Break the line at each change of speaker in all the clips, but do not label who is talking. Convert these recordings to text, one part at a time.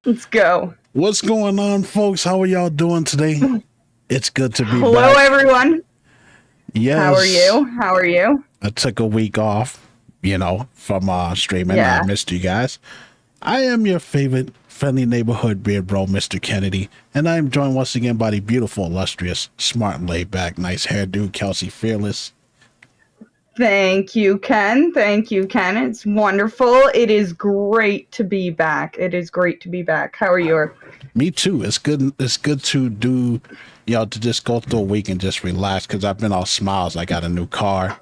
Let's go.
What's going on, folks? How are y'all doing today? It's good to be
Hello,
back.
everyone. How are
Yes,
you? How are you?
I took a week off, from streaming. I
Yeah.
missed you guys. I am your favorite friendly neighborhood beard bro, Mr. Kennedy, and I am joined once again by the beautiful, illustrious, smart, and laid back, nice hairdo, Kelsey Fearless.
Thank you, Ken. Thank you, Ken. It's wonderful. It is great to be back. It is great to be back. How are you?
Me too. It's good. It's good to do, to just go through a week and just relax because I've been all smiles. I got a new car.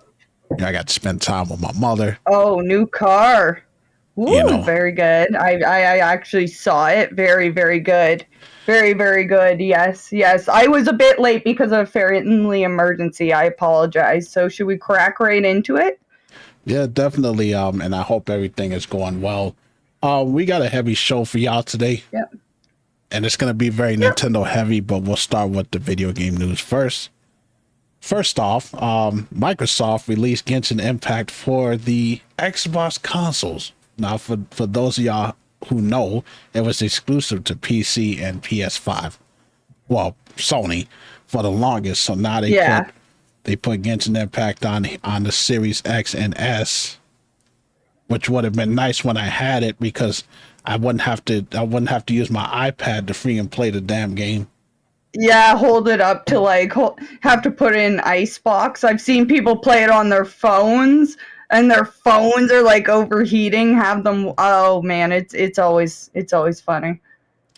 I got to spend time with my mother.
Oh, new car.
You
Ooh,
know,
very good. I actually saw it. Very, very good. Very, very good. Yes, yes. I was a bit late because of a family emergency. I apologize. So should we crack right into it?
Yeah, definitely. And I hope everything is going well. We got a heavy show for y'all today,
Yep.
and it's gonna be very
Yep.
Nintendo heavy, but we'll start with the video game news first. First off, Microsoft released Genshin Impact for the Xbox consoles. Now, for those of y'all who know, it was exclusive to PC and PS5. Well, Sony for the longest. So now
Yeah.
they put Genshin Impact on the Series X and S, which would have been nice when I had it because I wouldn't have to use my iPad to free and play the damn game.
Yeah, hold it up to have to put in icebox. I've seen people play it on their phones and their phones are like overheating, have them oh man, it's always funny.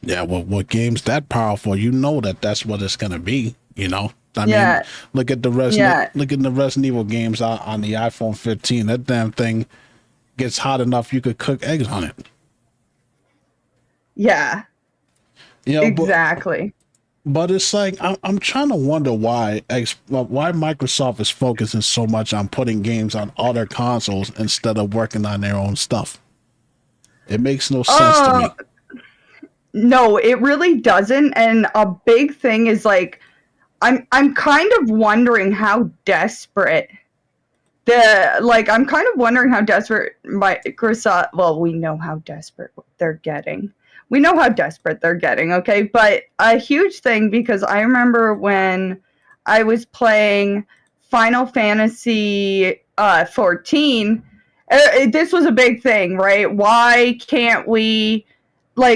Yeah, well, with games that powerful, you know that's what it's gonna be. I mean,
Yeah. Yeah.
look at the Resident Evil games on the iPhone 15. That damn thing gets hot enough you could cook eggs on it.
Yeah.
You know, but
Exactly.
but it's like I'm trying to wonder why Microsoft is focusing so much on putting games on other consoles instead of working on their own stuff. It makes no sense to
Uh
me.
no, it really doesn't, and a big thing is like I'm kind of wondering how desperate I'm kind of wondering how desperate Microsoft. Well, we know how desperate they're getting. We know how desperate they're getting. Okay, but a huge thing because I remember when I was playing Final Fantasy 14. This was a big thing, right? Why can't we have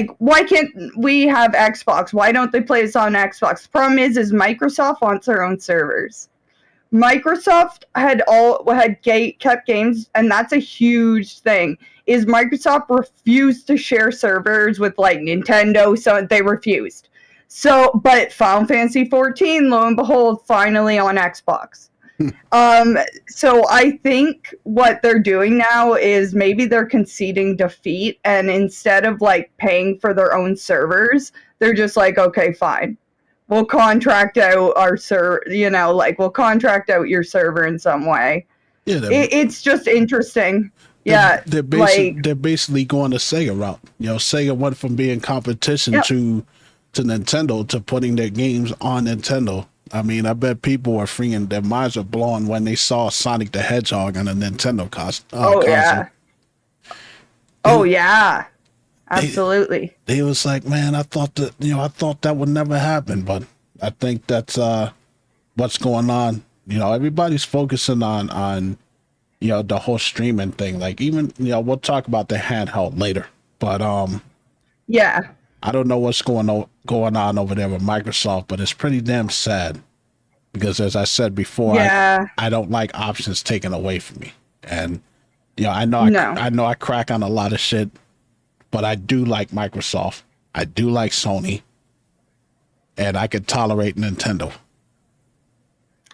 Xbox? Why don't they play this on Xbox? The problem is Microsoft wants their own servers. Microsoft had kept games, and that's a huge thing. Is Microsoft refused to share servers with like Nintendo, so they refused. So, but Final Fantasy 14, lo and behold, finally on Xbox. Um, so I think what they're doing now is maybe they're conceding defeat, and instead of like paying for their own servers, they're just like, okay, fine, we'll contract out our we'll contract out your server in some way.
Yeah,
It's just interesting.
they're
Yeah, like
they're basically going the Sega route. Sega went from being competition
yeah.
to Nintendo to putting their games on Nintendo. I mean, I bet people were freaking their minds were blown when they saw Sonic the Hedgehog on a Nintendo
Oh
console.
yeah.
They
Oh yeah.
they
Absolutely.
they was like, man, I thought that would never happen, but I think that's what's going on. Everybody's focusing on the whole streaming thing. Like even we'll talk about the handheld later, but
Yeah.
I don't know what's going on over there with Microsoft, but it's pretty damn sad because as I said before,
Yeah.
I don't like options taken away from me, and
No.
I know I crack on a lot of shit, but I do like Microsoft. I do like Sony, and I could tolerate Nintendo.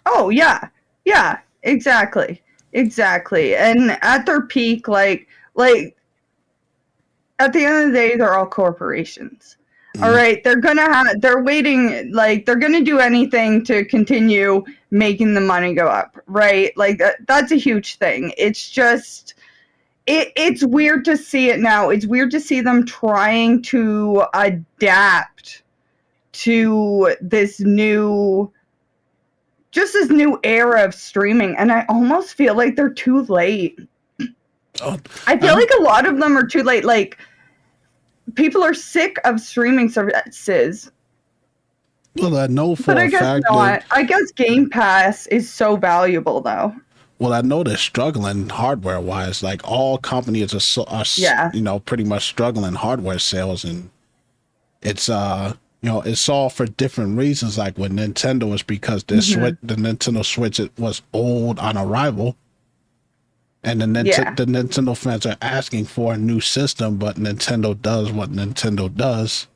Oh yeah. Yeah. Exactly. Exactly. And at their peak, like at the end of the day, they're all corporations. All
Mhm.
right, they're waiting, like they're gonna do anything to continue making the money go up, right? Like that's a huge thing. It's just it's weird to see it now. It's weird to see them trying to adapt to this new era of streaming, and I almost feel like they're too late.
Oh,
I feel
I'm
like a lot of them are too late. Like people are sick of streaming services.
Well, I know for
But I
a
guess
fact that.
not. I guess Game Pass is so valuable, though.
Well, I know they're struggling hardware wise. Like all companies
Yeah.
pretty much struggling hardware sales, and it's it's all for different reasons. Like with Nintendo, it's because the Nintendo Switch, it was old on arrival, and
Yeah.
the Nintendo fans are asking for a new system, but Nintendo does what Nintendo does.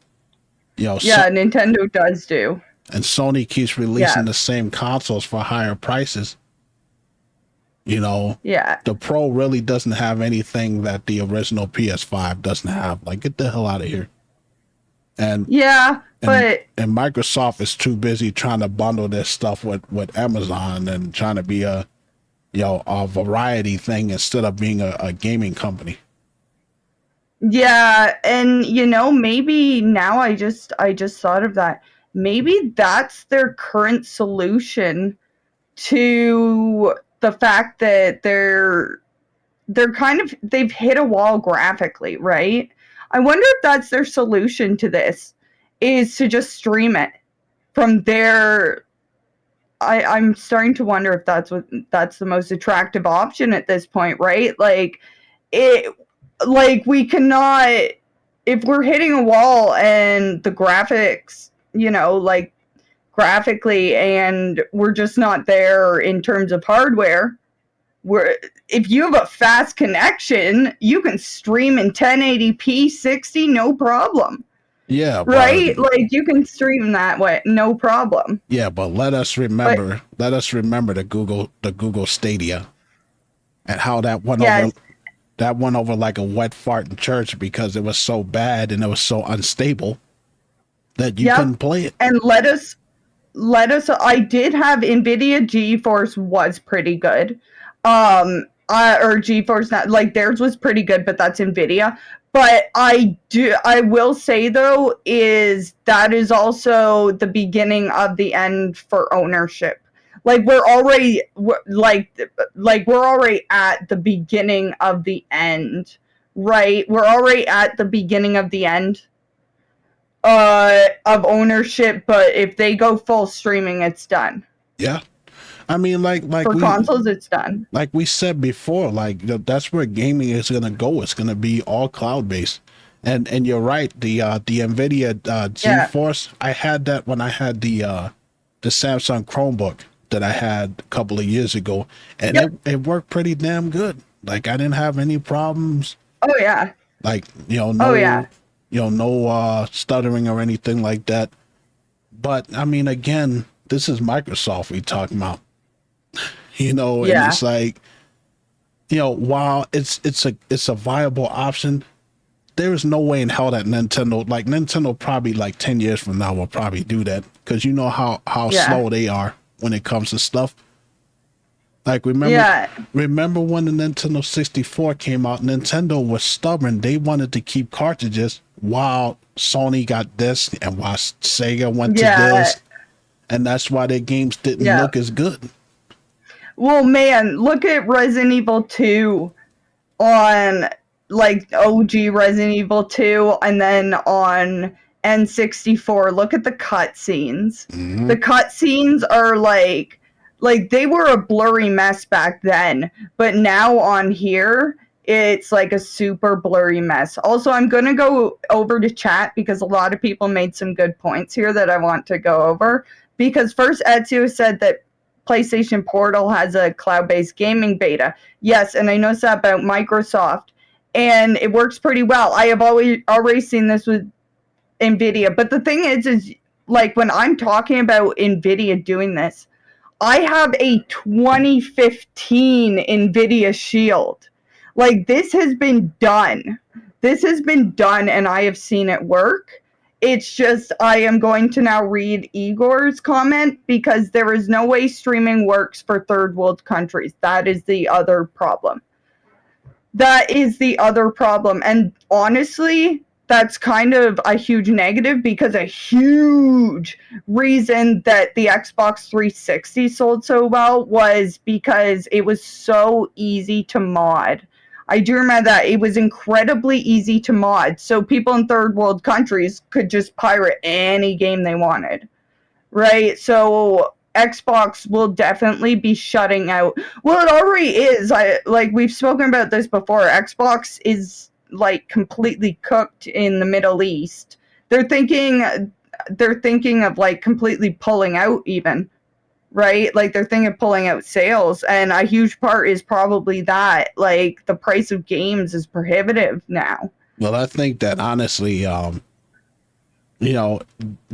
Yeah, Nintendo does do.
And Sony keeps releasing the same consoles for higher prices.
Yeah.
The Pro really doesn't have anything that the original PS5 doesn't have. Like, get the hell out of here. And
but
Microsoft is too busy trying to bundle this stuff with Amazon and trying to be a variety thing instead of being a gaming company.
Yeah, and maybe now I just thought of that. Maybe that's their current solution to the fact that they've hit a wall graphically, right? I wonder if that's their solution to this, is to just stream it from their. I'm starting to wonder if that's the most attractive option at this point, right? Like we cannot, if we're hitting a wall and the graphics, like graphically, and we're just not there in terms of hardware. If you have a fast connection, you can stream in 1080p 60, no problem.
Yeah,
right? Like you can stream that way, no problem.
Yeah, but let us remember the Google Stadia and how that went over. That went over like a wet fart in church because it was so bad and it was so unstable that you couldn't play it.
And let us. I did have NVIDIA GeForce was pretty good. Or GeForce, not like theirs was pretty good, but that's NVIDIA. But I will say though, is that is also the beginning of the end for ownership. Like we're already at the beginning of the end, right? We're already at the beginning of the end of ownership, but if they go full streaming, it's done.
Yeah. I mean, like
for consoles, it's done.
Like we said before, like that's where gaming is gonna go. It's gonna be all cloud based, and you're right. The NVIDIA GeForce, I had that when I had the Samsung Chromebook that I had a couple of years ago, and it worked pretty damn good. Like I didn't have any problems.
Oh yeah.
Like no stuttering or anything like that. But I mean, again, this is Microsoft we talking about. And it's like, while it's a viable option, there is no way in hell that Nintendo probably like 10 years from now will probably do that, because you know how slow they are when it comes to stuff. Like remember when the Nintendo 64 came out, Nintendo was stubborn. They wanted to keep cartridges while Sony got disc and while Sega went to disc, and that's why their games didn't look as good.
Well, man, look at Resident Evil 2 on, like, OG Resident Evil 2, and then on N64. Look at the cutscenes. Mm-hmm. The cutscenes are, like, they were a blurry mess back then, but now on here, it's, like, a super blurry mess. Also, I'm going to go over to chat, because a lot of people made some good points here that I want to go over. Because first, Ezio said that PlayStation Portal has a cloud-based gaming beta. Yes, and I noticed that about Microsoft, and it works pretty well. I have already seen this with NVIDIA, but the thing is like when I'm talking about NVIDIA doing this, I have a 2015 NVIDIA Shield. Like this has been done. And I have seen it work. It's just I am going to now read Igor's comment, because there is no way streaming works for third world countries. That is the other problem. And honestly, that's kind of a huge negative, because a huge reason that the Xbox 360 sold so well was because it was so easy to mod. I do remember that it was incredibly easy to mod, so people in third world countries could just pirate any game they wanted, right? So Xbox will definitely be shutting out. Well, it already is. We've spoken about this before. Xbox is like completely cooked in the Middle East. They're thinking of like completely pulling out even, right? Like they're thinking of pulling out sales, and a huge part is probably that like the price of games is prohibitive now.
Well, I think that honestly, you know,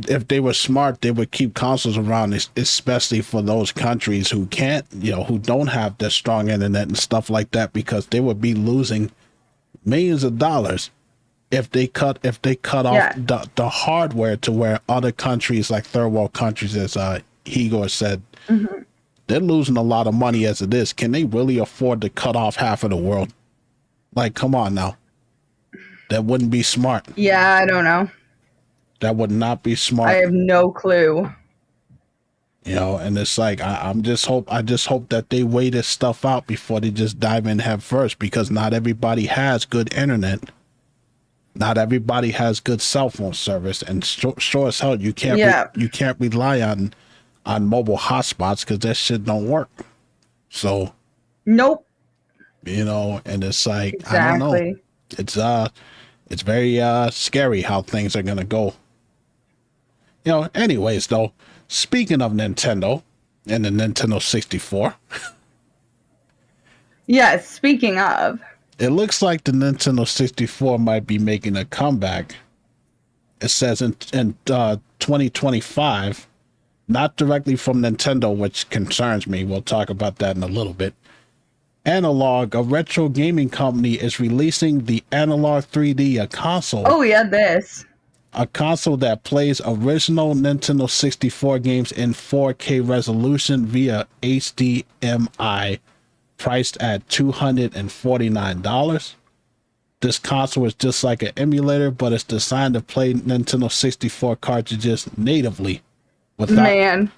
if they were smart, they would keep consoles around, especially for those countries who can't, who don't have the strong internet and stuff like that, because they would be losing millions of dollars if they cut off the hardware to where other countries like third world countries, as Igor said, they're losing a lot of money as it is. Can they really afford to cut off half of the world? Like, come on now. That wouldn't be smart.
Yeah, I don't know.
That would not be smart.
I have no clue.
And it's like I just hope that they weigh this stuff out before they just dive in head first, because not everybody has good internet. Not everybody has good cell phone service, and sure as hell you can't rely on mobile hotspots, because that shit don't work. So
nope.
And it's like,
exactly.
I don't know. It's very scary how things are gonna go. Anyways, though, speaking of Nintendo and the Nintendo 64.
Yes, speaking of.
It looks like the Nintendo 64 might be making a comeback. It says in 2025, not directly from Nintendo, which concerns me. We'll talk about that in a little bit. Analog, a retro gaming company, is releasing the Analog 3D, a console.
Oh, yeah, this.
A console that plays original Nintendo 64 games in 4K resolution via HDMI, priced at $249. This console is just like an emulator, but it's designed to play Nintendo 64 cartridges natively. I'm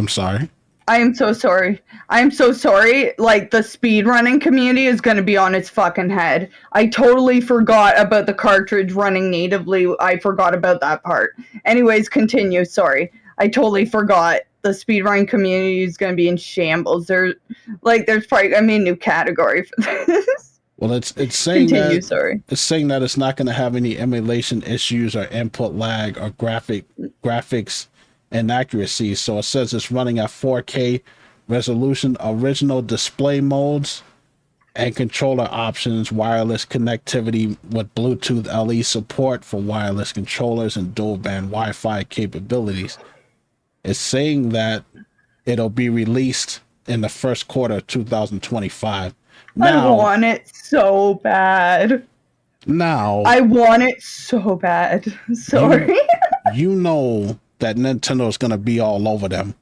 sorry.
I am so sorry. Like, the speedrunning community is going to be on its fucking head. I totally forgot about the cartridge running natively. I forgot about that part. Anyways, continue. Sorry. I totally forgot. The speedrun community is going to be in shambles. There's probably going to be a new category for this.
Well, it's saying
continue,
that
sorry.
It's saying that it's not going to have any emulation issues or input lag or graphics inaccuracies. So it says it's running at 4K resolution, original display modes and controller options, wireless connectivity with Bluetooth LE support for wireless controllers, and dual band Wi-Fi capabilities. It's saying that it'll be released in the first quarter of 2025.
Now, I want it so bad. I want it so bad. Sorry.
You know that Nintendo is going to be all over them.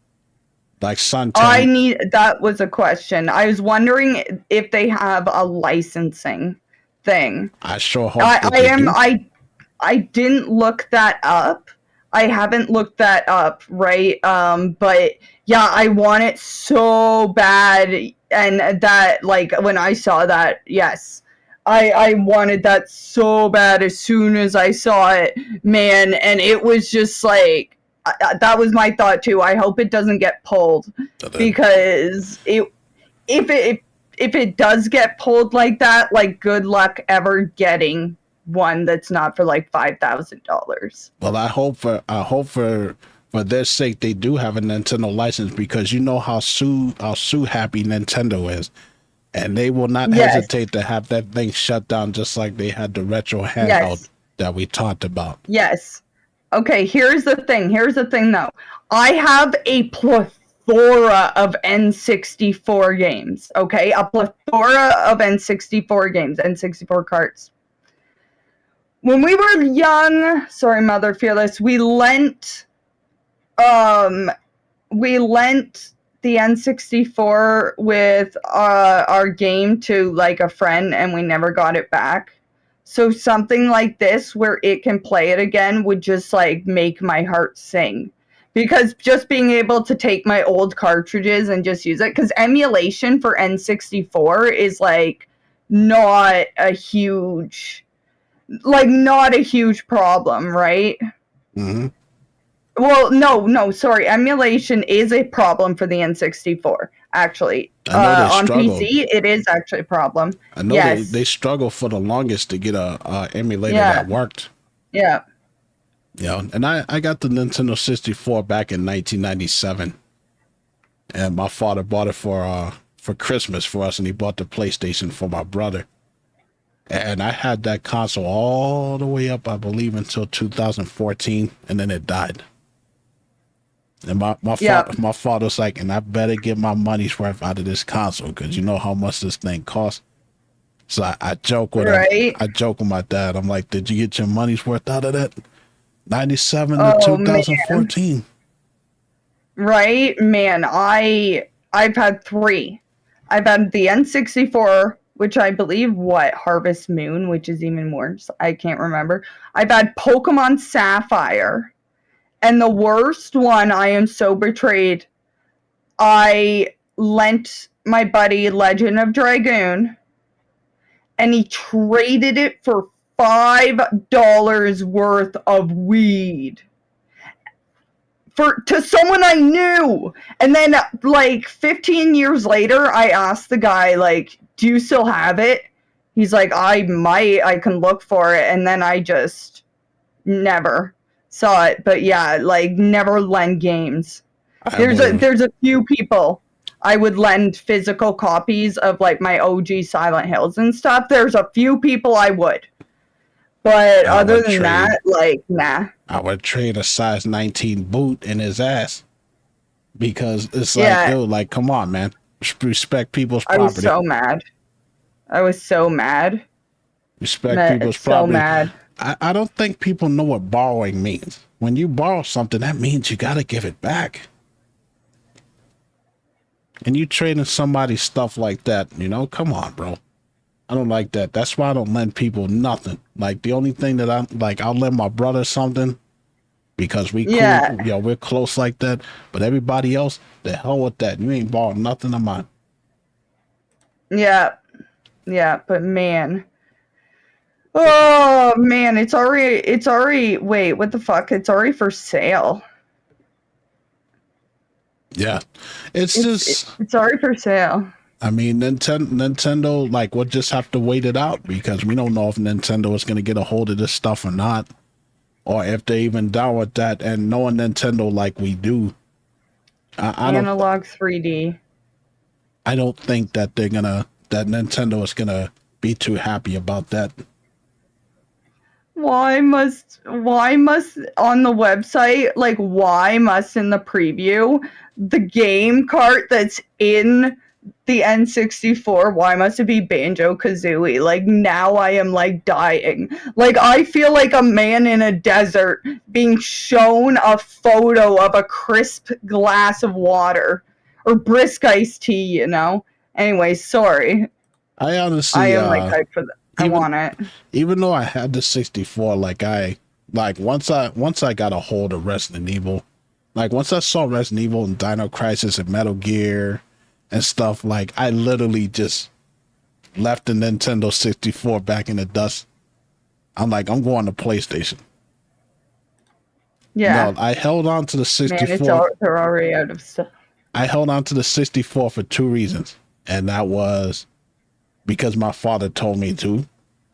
Like
that was a question. I was wondering if they have a licensing thing.
I sure hope
I didn't look that up. I haven't looked that up, right? But yeah, I want it so bad. And that, like, when I saw that, yes. I wanted that so bad as soon as I saw it, man. And it was just like, that was my thought too. I hope it doesn't get pulled, because if it does get pulled like that, like, good luck ever getting one that's not for like $5,000.
Well, I hope for their sake they do have a Nintendo license, because you know how sue happy Nintendo is, and they will not hesitate to have that thing shut down, just like they had the retro handheld that we talked about.
Yes. Okay, here's the thing though. I have a plethora of N64 games, okay? A plethora of N64 games, N64 carts. When we were young, sorry, Mother Fearless, we lent the N64 with our game to like a friend, and we never got it back. So something like this, where it can play it again, would just like make my heart sing, because just being able to take my old cartridges and just use it, because emulation for N64 is like not a huge problem, right?
Mm-hmm.
Well, no, sorry. Emulation is a problem for the N64, actually.
I know they
On
struggled.
PC, it is actually a problem.
I know they struggled for the longest to get a emulator that worked.
Yeah.
You know, and I got the Nintendo 64 back in 1997, and my father bought it for Christmas for us, and he bought the PlayStation for my brother. And I had that console all the way up, I believe, until 2014, and then it died. And my father's like, and I better get my money's worth out of this console, because you know how much this thing costs. So I joke with him. I joke with my dad. I'm like, did you get your money's worth out of that? 97 to 2014.
Man. Right, man. I've had 3. I've had the N64, which I believe Harvest Moon, which is even worse. I can't remember. I've had Pokemon Sapphire. And the worst one, I am so betrayed. I lent my buddy Legend of Dragoon, and he traded it for $5 worth of weed to someone I knew. And then like 15 years later, I asked the guy, like, do you still have it? He's like, I can look for it. And then I just never saw it. But yeah, like, never lend games. There's a few people I would lend physical copies of, like, my OG Silent Hills and stuff. There's a few people I would. But other than that, like, nah.
I would trade a size 19 boot in his ass. Because it's like, dude, like, come on, man. Respect people's property.
I was so mad.
Respect people's property.
So mad.
I don't think people know what borrowing means. When you borrow something, that means you got to give it back. And you trading somebody's stuff like that, you know, come on, bro. I don't like that. That's why I don't lend people nothing. Like, the only thing that I'll lend my brother something because we cool, you know, we're close like that. But everybody else, the hell with that. You ain't borrowing nothing of mine.
Yeah, but man. Oh man, it's already wait, what the fuck? It's already for sale.
Yeah. It's
already for sale.
I mean, Nintendo, like, we'll just have to wait it out, because we don't know if Nintendo is going to get a hold of this stuff or not, or if they even down with that. And knowing Nintendo like we do,
Analog 3D.
I don't think that that Nintendo is gonna be too happy about that.
Why must on the website, like, why must in the preview the game cart that's in the N64, why must it be Banjo-Kazooie? Like, now I am, like, dying. Like, I feel like a man in a desert being shown a photo of a crisp glass of water or brisk iced tea, you know? Anyway, sorry.
I honestly,
I am, like, hyped for that. I want it.
Even though I had the 64, once I got a hold of Resident Evil, like, once I saw Resident Evil and Dino Crisis and Metal Gear and stuff, like, I literally just left the Nintendo 64 back in the dust. I'm like, I'm going to PlayStation.
Yeah.
No, I held on to the 64.
Man, they're already out of stuff.
I held on to the 64 for 2 reasons. And that was because my father told me to.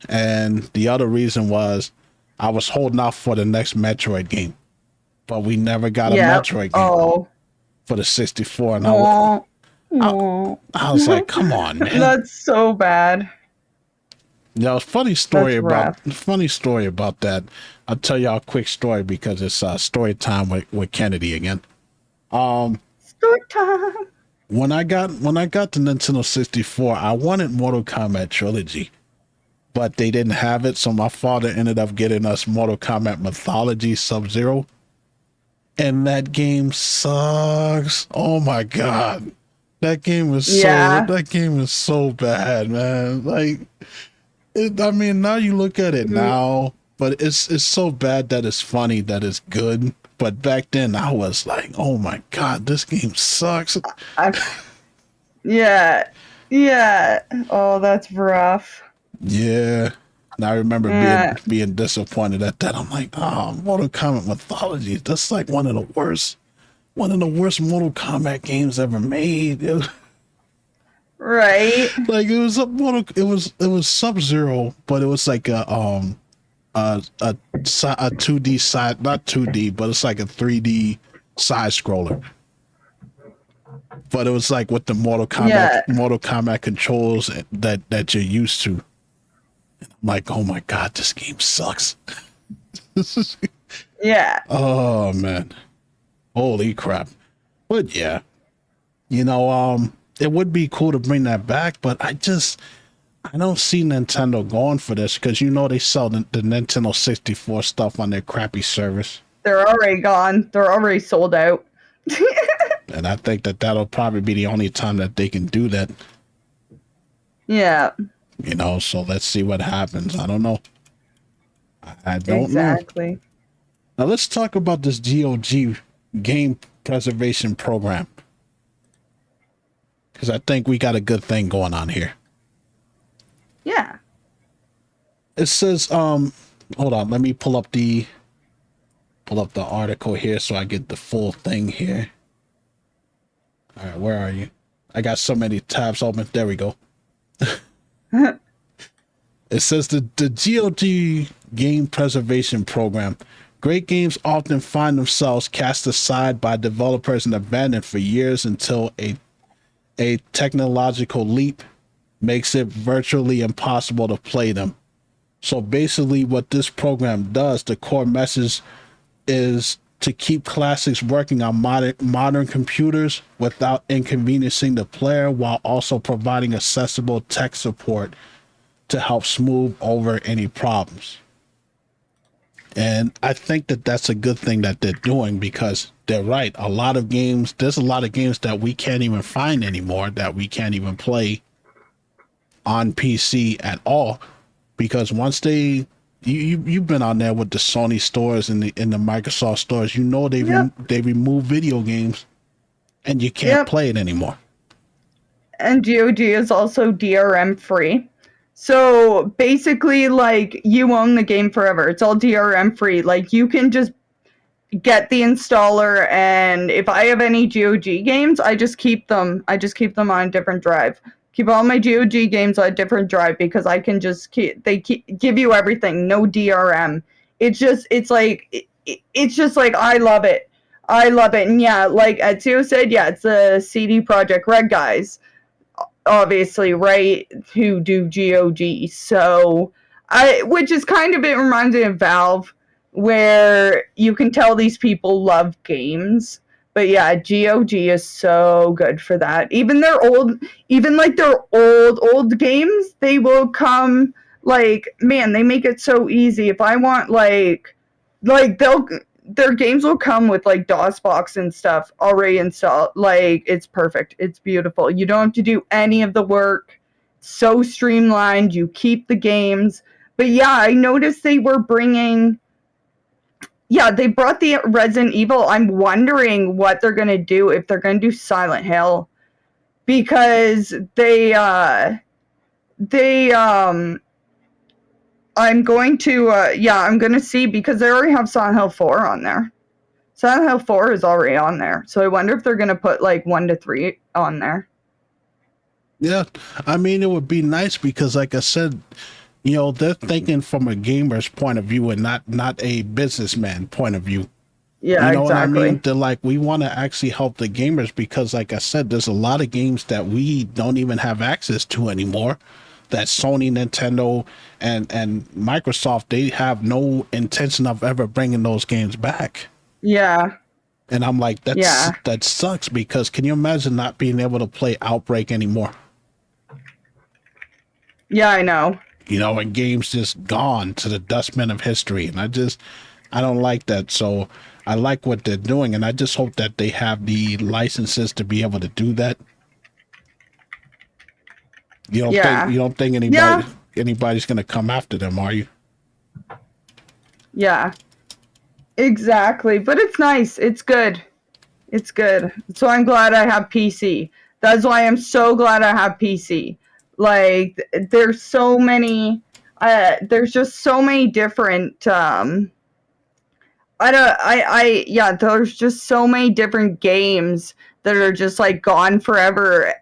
And the other reason was I was holding out for the next Metroid game. But we never got a Metroid game for the 64. And I was like, come on, man.
That's so bad.
Yeah, funny story about that. I'll tell y'all a quick story because it's story time with Kennedy again.
Story time.
When I got the Nintendo 64, I wanted Mortal Kombat Trilogy, but they didn't have it, so my father ended up getting us Mortal Kombat Mythology Sub-Zero. And that game sucks. Oh my god. That game is so bad, man. Like, I mean, now you look at it now, but it's so bad that it's funny, that it's good. but back then I was like, oh my god, this game sucks.
I, yeah, yeah. Oh, that's rough.
Yeah. And I remember
Yeah,
being disappointed at that. I'm like, oh, Mortal Kombat Mythology. That's like one of the worst Mortal Kombat games ever made.
right.
Like it was Sub-Zero, but it was like a 2D side, not 2D, but it's like a 3D side scroller. But it was like with the
Yeah,
Mortal Kombat controls that you're used to. I'm like, oh my god, this game sucks.
yeah,
Oh man, holy crap! But yeah, it would be cool to bring that back, but I don't see Nintendo going for this because they sell the Nintendo 64 stuff on their crappy service,
they're already gone. They're already sold out.
and I think that'll probably be the only time that they can do that.
Yeah,
So let's see what happens. I don't know. I don't know.
exactly.
Now let's talk about this GOG game preservation program because I think we got a good thing going on here.
Yeah.
It says, hold on, let me pull up the article here so I get the full thing here. All right, where are you? I got so many tabs open. There we go. It says the GOG game preservation program. Great games often find themselves cast aside by developers and abandoned for years until a technological leap makes it virtually impossible to play them. So basically what this program does, the core message is to keep classics working on modern computers without inconveniencing the player while also providing accessible tech support to help smooth over any problems. And I think that's a good thing that they're doing because they're right. There's a lot of games that we can't even find anymore, that we can't even play on PC at all. Because once you've been on there with the Sony stores and the Microsoft stores, they remove video games and you can't play it anymore.
And GOG is also DRM free. So basically, like, you own the game forever. It's all DRM free. Like, you can just get the installer, and if I have any GOG games, I just keep them. I just keep them on a different drive. Keep all my GOG games on a different drive because I can just give you everything, no DRM. It's just like I love it. I love it. And yeah, like Ezio said, yeah, it's the CD Projekt Red guys, obviously, right, who do GOG. So which is kind of, it reminds me of Valve, where you can tell these people love games. But yeah, GOG is so good for that. Even their old games, they will come, like, man, they make it so easy. If I want their games will come with like DOSBox and stuff already installed. Like, it's perfect. It's beautiful. You don't have to do any of the work. So streamlined. You keep the games. But yeah, I noticed they brought the Resident Evil. I'm wondering what they're going to do, if they're going to do Silent Hill, because I'm going to see, because they already have Silent Hill 4 on there. Silent Hill 4 is already on there. So I wonder if they're going to put like 1 to 3 on there.
Yeah, I mean, it would be nice because, like I said, they're thinking from a gamer's point of view and not a businessman point of view.
Yeah,
you know
exactly.
what I mean? They're like, we want to actually help the gamers because, like I said, there's a lot of games that we don't even have access to anymore. That Sony, Nintendo, and Microsoft, they have no intention of ever bringing those games back.
Yeah.
And I'm like, that sucks, because can you imagine not being able to play Outbreak anymore?
Yeah, I know.
And games just gone to the dustbin of history. And I don't like that. So I like what they're doing, and I just hope that they have the licenses to be able to do that. You don't think anybody's going to come after them, are you?
Yeah. Exactly. But it's nice. It's good. It's good. So I'm glad I have PC. That's why I'm so glad I have PC. Like there's so many there's just so many different yeah, there's just so many different games that are just like gone forever.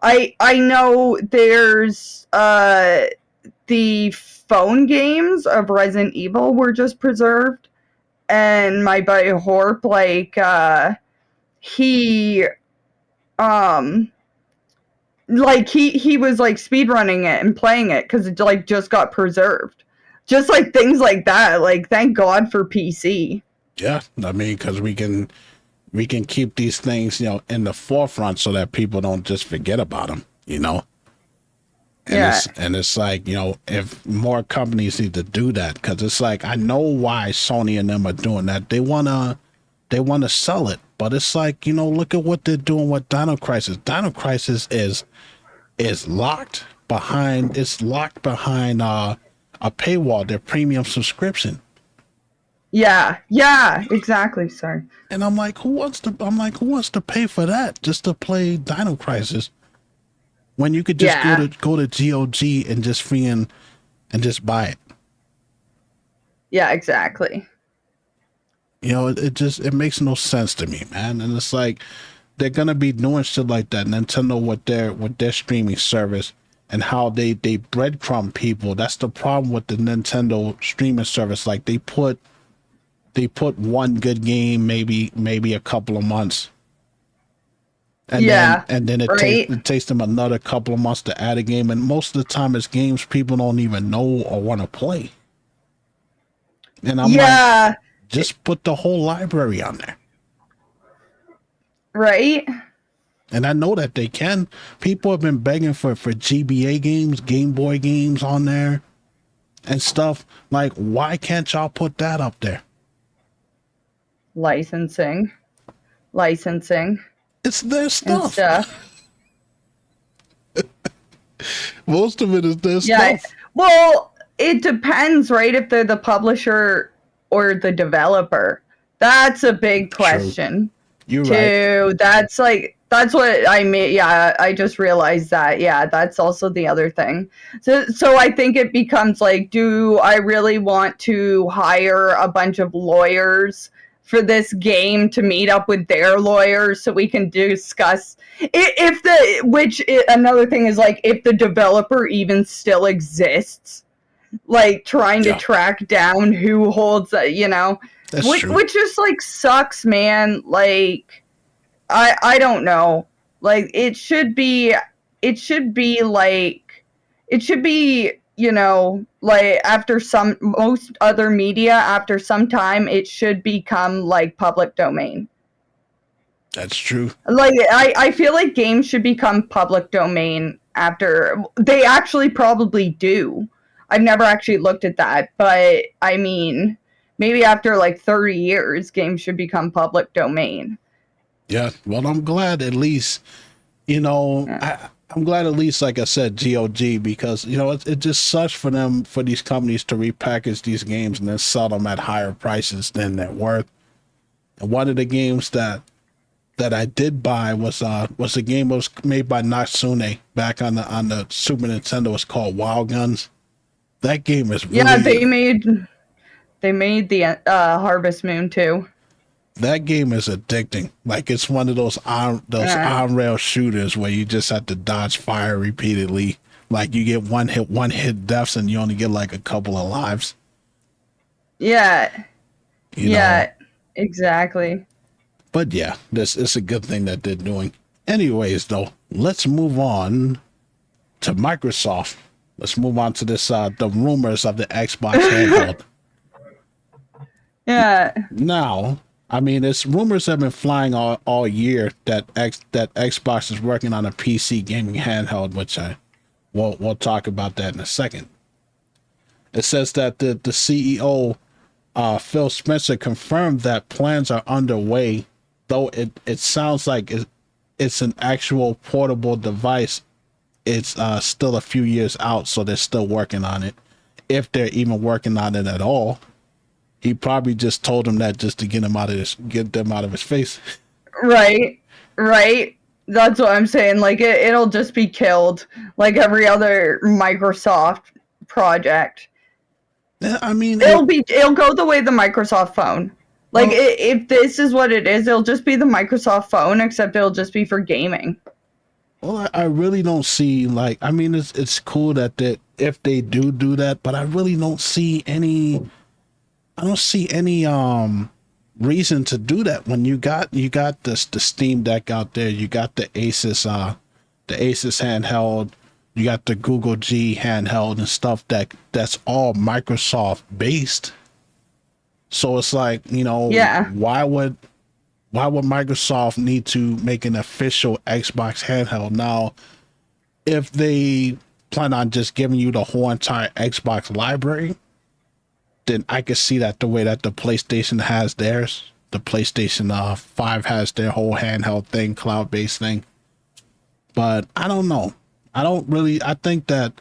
I know there's the phone games of Resident Evil were just preserved, and my buddy Horp, he um he was like speedrunning it and playing it because it like just got preserved. Just like things like that. Like thank God for PC.
Yeah, I mean, because we can keep these things, in the forefront so that people don't just forget about them, And
Yeah.
it's like, if more companies need to do that, because it's like, I know why Sony and them are doing that. They wanna sell it, but it's like, look at what they're doing with Dino Crisis. Dino Crisis is locked behind. It's locked behind a paywall. Their premium subscription.
Yeah. Yeah. Exactly. Sorry.
And I'm like, who wants to pay for that just to play Dino Crisis when you could just
Yeah.
go to GOG and just just buy it.
Yeah. Exactly.
It makes no sense to me, man. And it's like they're gonna be doing shit like that. Nintendo with their streaming service and how they breadcrumb people. That's the problem with the Nintendo streaming service. Like they put one good game, maybe a couple of months. And
Yeah.
then
Right.
it takes them another couple of months to add a game, and most of the time it's games people don't even know or want to play. And I'm like,
Yeah.
just put the whole library on there.
Right.
And I know that they can. People have been begging for GBA games, Game Boy games on there and stuff. Like, why can't y'all put that up there?
Licensing.
It's their
And
stuff.
stuff.
Most of it is their
Yeah.
stuff.
Well, it depends, right? If they're the publisher or the developer. That's a big question.
You're
Too.
right.
That's what I mean. Yeah, I just realized that. Yeah, that's also the other thing. So I think it becomes like, do I really want to hire a bunch of lawyers for this game to meet up with their lawyers so we can discuss another thing is like if the developer even still exists, like trying to
Yeah,
track down who holds,
that's true.
which just like sucks, man. Like I don't know. Like it should be like it should be, like after most other media after some time it should become like public domain.
That's true.
Like I feel like games should become public domain after they actually probably do. I've never actually looked at that, but I mean, maybe after like 30 years games should become public domain.
Yeah. Well, I'm glad at least,
Yeah.
I'm glad at least, like I said, GOG, because, it just sucks for these companies to repackage these games and then sell them at higher prices than they're worth. And one of the games that I did buy was a game that was made by Natsume back on the Super Nintendo. It's called Wild Guns. That game is really,
Yeah, they made the Harvest Moon too.
that game is addicting. Like it's one of those on rail shooters where you just have to dodge fire repeatedly. Like you get one hit deaths and you only get like a couple of lives.
Yeah.
You
Yeah,
know.
exactly.
But yeah, this is a good thing that they're doing. Anyways, though, let's move on to Microsoft. Let's move on to this the rumors of the Xbox handheld.
Yeah.
Now, I mean, it's rumors have been flying all year that Xbox is working on a PC gaming handheld, which we'll talk about that in a second. It says that the CEO Phil Spencer confirmed that plans are underway, though it sounds like it's an actual portable device. It's still a few years out, so they're still working on it, if they're even working on it at all. He probably just told him that just to get them out of his face.
Right, right. That's what I'm saying. Like it'll just be killed, like every other Microsoft project.
I mean,
It'll go the way of the Microsoft phone. Like
well,
if this is what it is, it'll just be the Microsoft phone, except it'll just be for gaming.
well, I really don't see like. I mean, it's cool that if they do that, but I really don't see any. I don't see any reason to do that when you got this the Steam Deck out there, you got the Asus handheld, you got the Google G handheld and stuff that's all Microsoft based. So it's like,
Yeah.
why would Microsoft need to make an official Xbox handheld now if they plan on just giving you the whole entire Xbox library? Then I could see that the way that the PlayStation has theirs. The PlayStation 5 has their whole handheld thing, cloud-based thing. But I don't know. I think that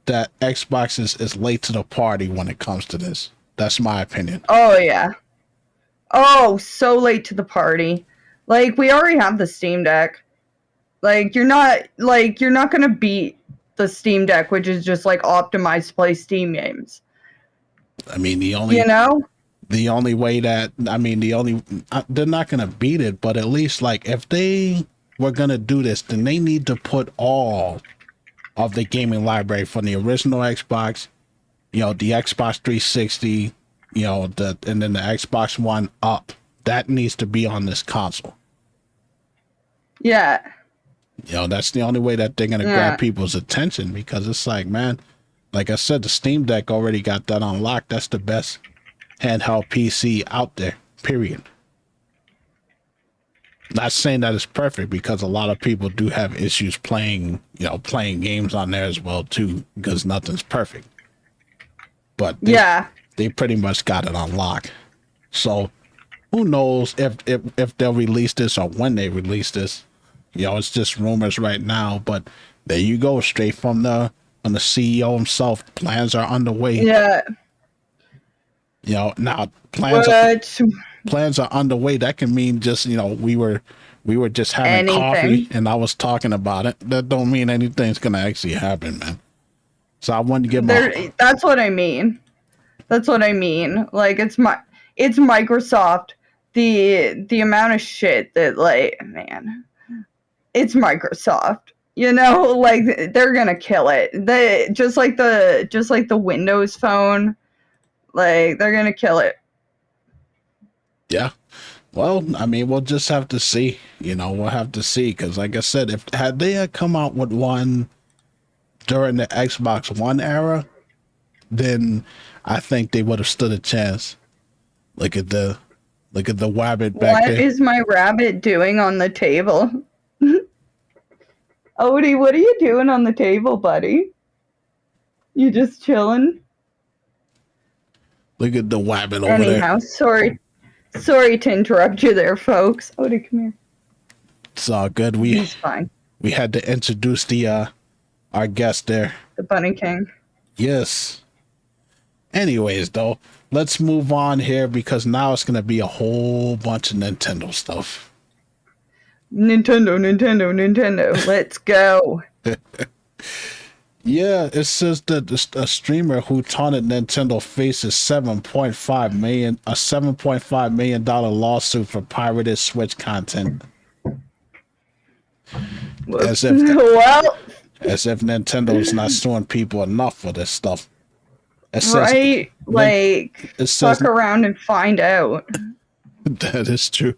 Xbox is late to the party when it comes to this. That's my opinion.
Oh yeah. Oh, so late to the party. Like we already have the Steam Deck. Like you're not gonna beat the Steam Deck, which is just like optimized to play Steam games.
I mean, the only way that they're not gonna beat it, but at least like if they were gonna do this, then they need to put all of the gaming library from the original Xbox, the Xbox 360, and then the Xbox One up. That needs to be on this console.
Yeah.
That's the only way that they're gonna grab people's attention, because it's like, man, like I said, the Steam Deck already got that unlocked. That's the best handheld PC out there, period. Not saying that it's perfect, because a lot of people do have issues playing games on there as well too, because nothing's perfect. But they pretty much got it unlocked. So who knows if they'll release this or when they release this. It's just rumors right now, but there you go, straight from the CEO himself. Plans are underway.
Yeah.
Now plans are underway. That can mean just, we were just having coffee and I was talking about it. That don't mean anything's gonna actually happen, man. So I wanted to get
that's what I mean. That's what I mean. Like it's Microsoft. The amount of shit that, like, man, it's Microsoft. Like they're gonna kill it. They just like the Windows Phone. Like they're gonna kill it.
Yeah. Well, I mean, we'll just have to see. We'll have to see, because like I said, had they come out with one during the Xbox One era, then I think they would have stood a chance. Look at the rabbit back there.
What is my rabbit doing on the table? Odie, what are you doing on the table, buddy? You just chilling?
Look at the rabbit over there.
Anyhow, sorry to interrupt you there, folks. Odie, come here.
It's all good.
He's fine.
We had to introduce our guest there.
The Bunny King.
Yes. Anyways, though, let's move on here, because now it's going to be a whole bunch of Nintendo stuff.
Nintendo. Let's go.
Yeah, it says that a streamer who taunted Nintendo faces $7.5 million lawsuit for pirated Switch content. As if Nintendo is not suing people enough for this stuff.
Right? Like, fuck around and find out.
That is true.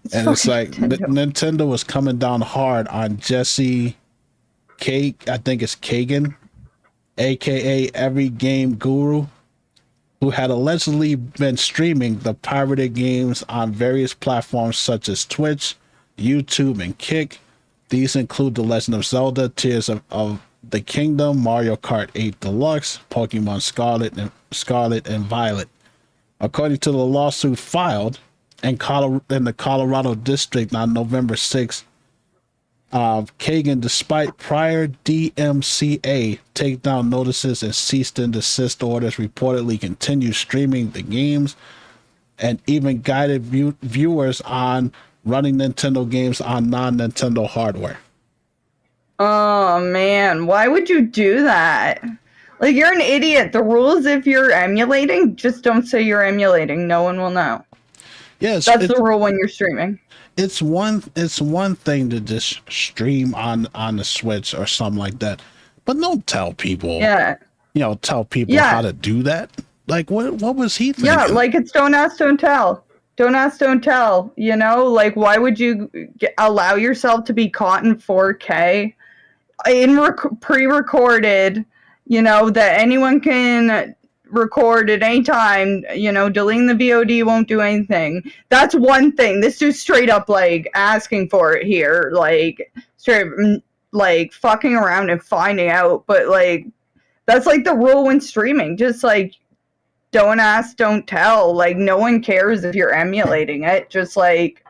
It's like Nintendo was coming down hard on Jesse I think it's Kagan, aka Every Game Guru, who had allegedly been streaming the pirated games on various platforms such as Twitch, YouTube, and Kick. These include The Legend of Zelda, Tears of the Kingdom, Mario Kart 8 Deluxe, Pokemon Scarlet and Violet. According to the lawsuit filed in the Colorado District on November 6th, Kagan, despite prior DMCA takedown notices and cease and desist orders, reportedly continues streaming the games and even guided viewers on running Nintendo games on non-Nintendo hardware.
Oh man, why would you do that? Like, you're an idiot. The rules, if you're emulating, just don't say you're emulating. No one will know.
Yes,
that's the rule when you're streaming.
It's one thing to just stream on the Switch or something like that, but don't tell people.
Yeah.
Tell people how to do that. Like, what was he thinking?
Yeah, like, it's don't ask, don't tell. Don't ask, don't tell. Like, why would you allow yourself to be caught in 4K in pre-recorded? That anyone can record at any time. Deleting the VOD won't do anything. That's one thing. This dude's straight up, like, asking for it here. Like, straight up, like, fucking around and finding out. But, like, that's, like, the rule when streaming. Just, like, don't ask, don't tell. Like, no one cares if you're emulating it. Just, like,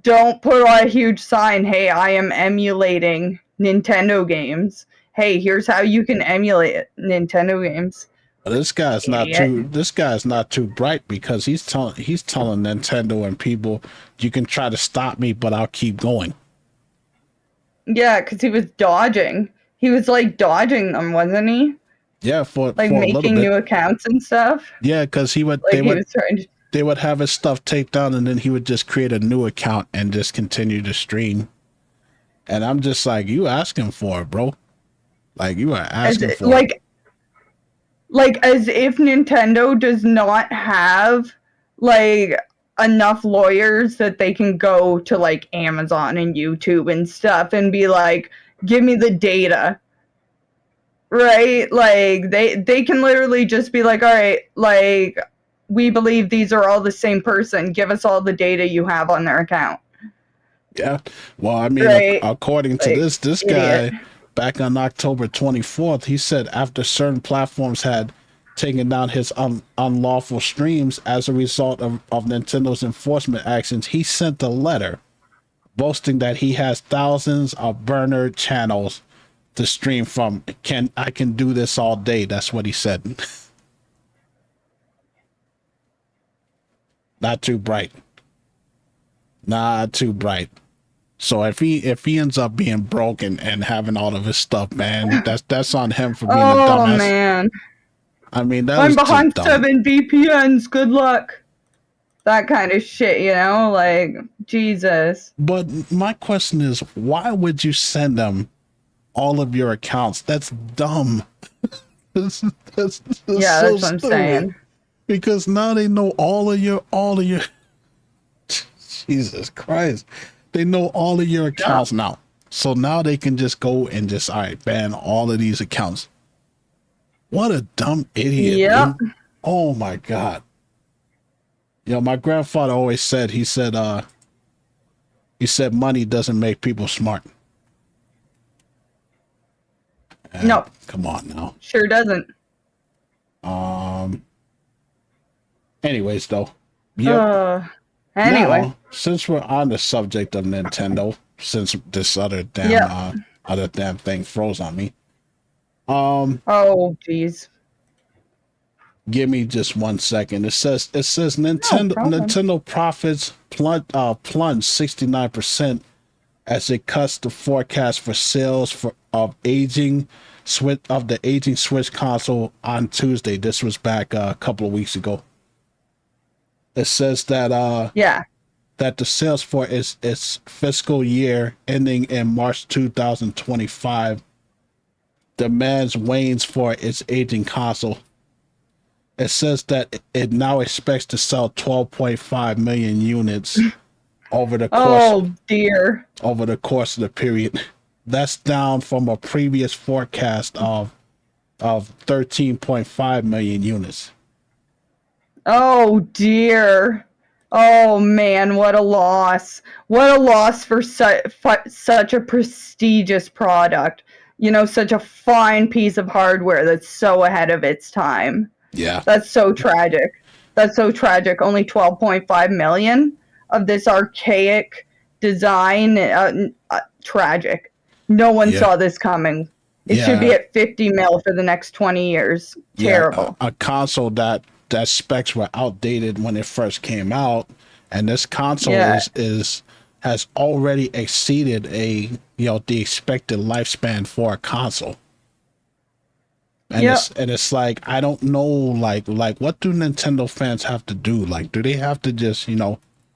don't put on a huge sign, hey, I am emulating Nintendo games. Hey, here's how you can emulate Nintendo games.
This guy's not too bright, because he's telling Nintendo and people, you can try to stop me, but I'll keep going.
Yeah, because he was dodging. He was, like, dodging them, wasn't he?
Yeah, for
like,
for
making new accounts and stuff.
Yeah, because they would have his stuff taped down, and then he would just create a new account and just continue to stream. And I'm just like, you asking for it, bro. Like, you are asking for it.
Like, as if Nintendo does not have, like, enough lawyers that they can go to, like, Amazon and YouTube and stuff and be like, give me the data. Right? Like, they can literally just be like, all right, like, we believe these are all the same person. Give us all the data you have on their account.
Yeah. Well, I mean, according to this guy, back on October 24th, he said after certain platforms had taken down his unlawful streams as a result of Nintendo's enforcement actions, he sent a letter boasting that he has thousands of burner channels to stream from. I can do this all day. That's what he said. Not too bright. Not too bright. So if he ends up being broken and having all of his stuff, man, that's on him for being a dumbass. Oh man. I mean, I'm behind
7 VPNs. Good luck. That kind of shit, like, Jesus.
But my question is, why would you send them all of your accounts? That's dumb. that's
that's what I'm saying.
Because now they know all of your Jesus Christ. They know all of your accounts now. So now they can just go and just, all right, ban all of these accounts. What a dumb idiot.
Yep.
Dude. Oh my God. My grandfather always said, he said money doesn't make people smart.
No.
Come on now.
Sure doesn't.
Anyways, though. Yep.
Anyway.
Now, since we're on the subject of Nintendo, since this other damn thing froze on me.
Oh, jeez.
Give me just 1 second. It says Nintendo profits plunged 69% as it cuts the forecast for sales of the aging Switch console on Tuesday. This was back a couple of weeks ago. It says that that the sales for its fiscal year ending in March 2025 demands wanes for its aging console. It says that it now expects to sell 12.5 million units over the course of the period. That's down from a previous forecast of 13.5 million units.
Oh dear. Oh man, what a loss. What a loss for such a prestigious product. Such a fine piece of hardware that's so ahead of its time.
Yeah.
That's so tragic. Only 12.5 million of this archaic design, tragic. No one saw this coming. It should be at 50 mil for the next 20 years. Terrible.
A console that specs were outdated when it first came out, and this console has already exceeded the expected lifespan for a console. And it's like, I don't know, like what do Nintendo fans have to do? Like, do they have to just,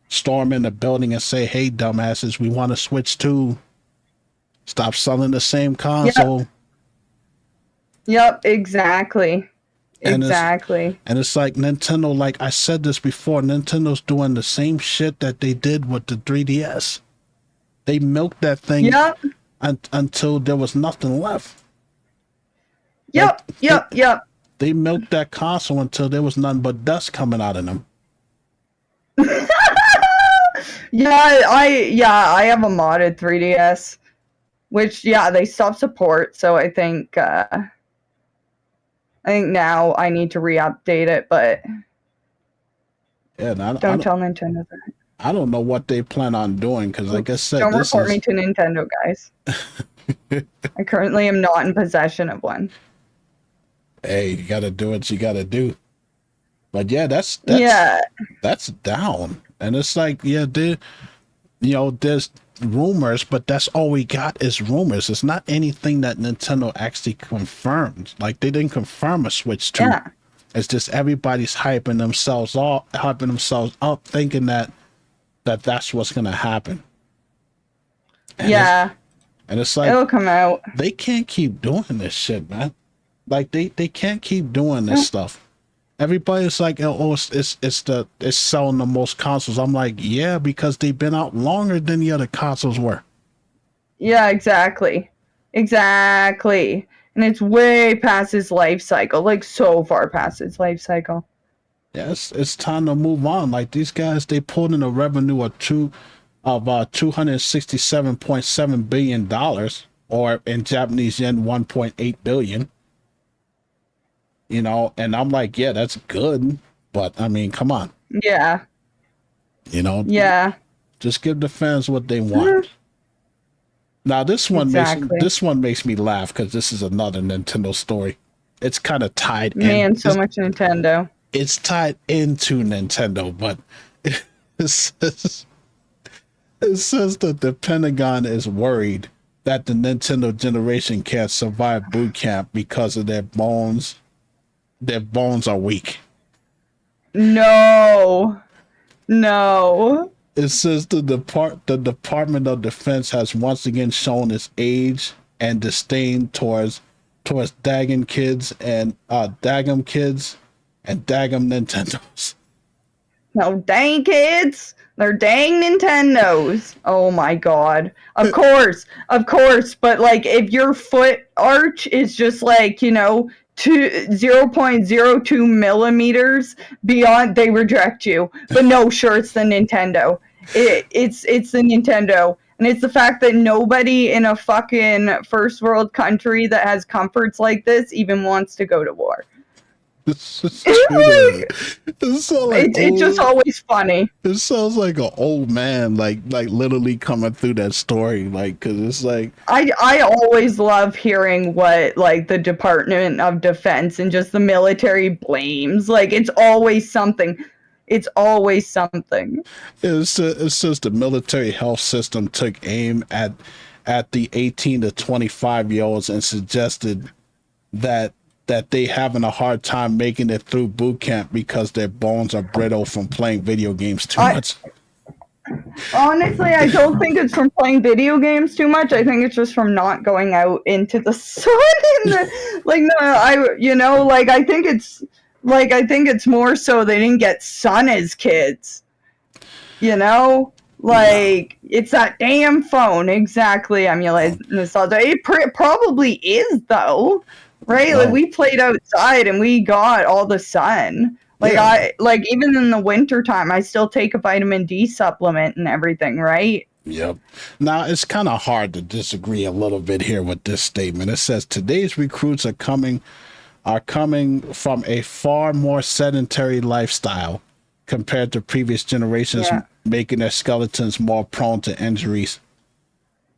storm in the building and say, hey, dumbasses, we want to switch to, stop selling the same console?
Yep, exactly. Exactly.
And it's like Nintendo, like I said this before, Nintendo's doing the same shit that they did with the 3DS. They milked that thing until there was nothing left.
Yep.
They milked that console until there was nothing but dust coming out of them.
I have a modded 3DS, which they stopped support, so I think now I need to re-update it, but don't tell Nintendo that.
I don't know what they plan on doing, because like I said,
don't report me to Nintendo, guys. I currently am not in possession of one.
Hey, you gotta do what you gotta do. But that's down. And it's like, there's rumors, but that's all we got is rumors. It's not anything that Nintendo actually confirmed. Like, they didn't confirm a Switch 2. It's just everybody's hyping themselves up, thinking that that's what's gonna happen. And it's like,
it'll come out.
They can't keep doing this shit, man. Like, they can't keep doing this stuff. Everybody's like, it's selling the most consoles. I'm like, yeah, because they've been out longer than the other consoles were. Yeah,
exactly. And it's way past its life cycle, like so far past its life cycle.
Yeah, it's time to move on. Like, these guys, they pulled in a revenue of $267.7 billion, or in Japanese yen, 1.8 billion. And I'm like, yeah, that's good, but I mean, come on.
Yeah.
Just give the fans what they want. Now, this one makes me laugh, because this is another Nintendo story. It's kind of tied in.
So much Nintendo.
It's tied into Nintendo, but it says that the Pentagon is worried that the Nintendo generation can't survive boot camp because of their bones. Their bones are weak.
No.
It says the Department of Defense has once again shown its age and disdain towards Dagum kids and Dagum Nintendos.
No, dang kids. They're dang Nintendos. Oh my god. Of course. But like, if your foot arch is just like, 0.02 millimeters beyond, they reject you. But no, sure, it's the Nintendo. It's the Nintendo. And it's the fact that nobody in a fucking first world country that has comforts like this even wants to go to war.
It's
just always funny.
It sounds like an old man, like literally coming through that story, like, because it's like,
I always love hearing what like the Department of Defense and just the military blames. Like, it's always something. It
says the military health system took aim at the 18 to 25-year-olds and suggested that they having a hard time making it through boot camp because their bones are brittle from playing video games too much.
Honestly, I don't think it's from playing video games too much. I think it's just from not going out into the sun. I think it's more so they didn't get sun as kids. It's that damn phone. Exactly, emulate nostalgia. It probably is, though. Right? Like, we played outside and we got all the sun. Even in the winter time, I still take a vitamin D supplement and everything, right?
Yep. Now, it's kind of hard to disagree a little bit here with this statement. It says today's recruits are coming from a far more sedentary lifestyle compared to previous generations, making their skeletons more prone to injuries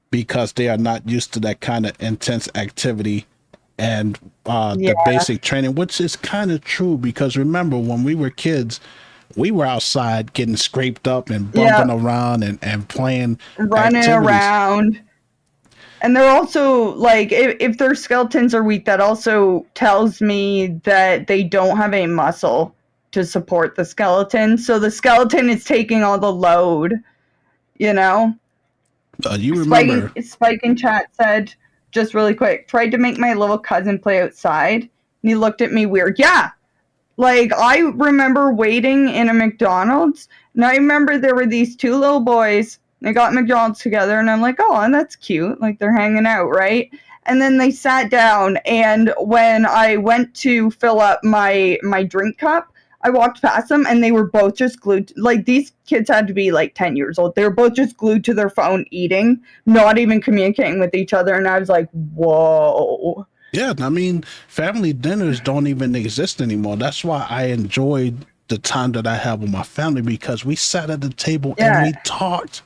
because they are not used to that kind of intense activity and
Yeah.
the basic training, which is kind of true because remember when we were kids, we were outside getting scraped up and
Yeah.
bumping around and playing
Running
activities.
around. And they're also like, if their skeletons are weak, that also tells me that they don't have a muscle to support the skeleton. So the skeleton is taking all the load, you know?
You remember
Spike in chat said, just really quick, tried to make my little cousin play outside. And he looked at me weird. Yeah. Like, I remember waiting in a McDonald's, and I remember there were these two little boys. They got McDonald's together, and I'm like, oh, and that's cute. Like, they're hanging out, right? And then they sat down, and when I went to fill up my drink cup, I walked past them, and they were both just glued. Like, these kids had to be, like, 10 years old. They were both just glued to their phone eating, not even communicating with each other, and I was like, whoa.
Yeah, I mean, family dinners don't even exist anymore. That's why I enjoyed the time that I have with my family because we sat at the table and we talked.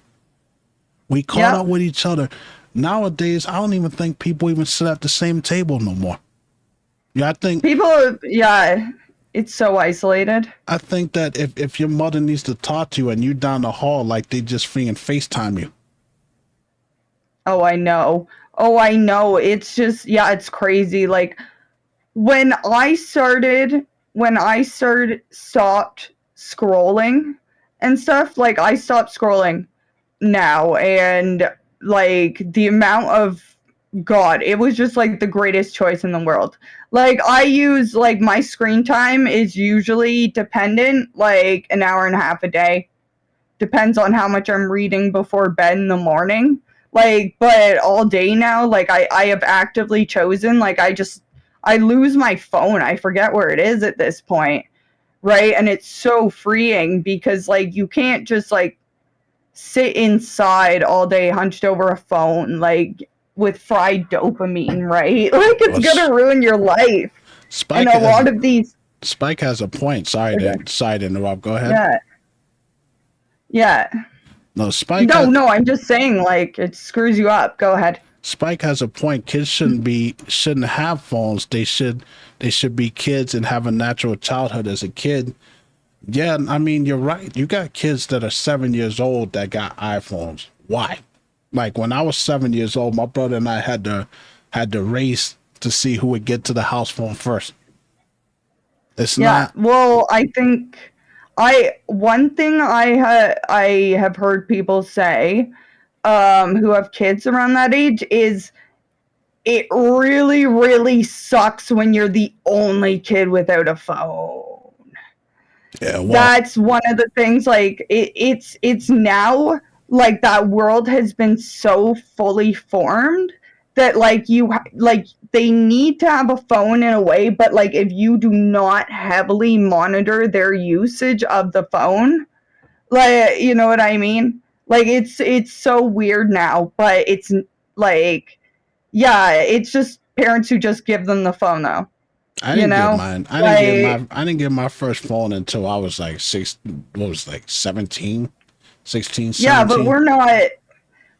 We caught up with each other. Nowadays, I don't even think people even sit at the same table no more. Yeah, I think
people, it's so isolated.
I think that if your mother needs to talk to you and you down the hall, like they just freaking FaceTime you.
Oh, I know. It's just, it's crazy. Like when I stopped scrolling and stuff, like I stopped scrolling now, and like the amount of God, it was just like the greatest choice in the world. Like I use, like, my screen time is usually dependent, like an hour and a half a day. Depends on how much I'm reading before bed in the morning. Like, but all day now, like I have actively chosen, like I lose my phone. I forget where it is at this point. Right. And it's so freeing because like you can't just like sit inside all day hunched over a phone, like with fried dopamine, right? Like it's gonna ruin your life.
Spike
and a lot of these
Spike has a point. Sorry to interrupt. Go ahead.
Yeah.
No, Spike.
No, I'm just saying, like, it screws you up. Go ahead.
Spike has a point. Kids shouldn't have phones. They should be kids and have a natural childhood as a kid. Yeah, I mean, you're right. You got kids that are 7 years old that got iPhones. Why? Like when I was 7 years old, my brother and I had to race to see who would get to the house phone first. It's not.
Well, I think one thing I have heard people say, who have kids around that age, is it really, really sucks when you're the only kid without a phone.
Yeah, well,
that's one of the things. Like it's now like that world has been so fully formed that like they need to have a phone in a way, but like if you do not heavily monitor their usage of the phone, like, you know what I mean? Like it's so weird now, but it's like, it's just parents who just give them the phone though.
I didn't get mine. I didn't get my first phone until I was like 17.
Yeah, but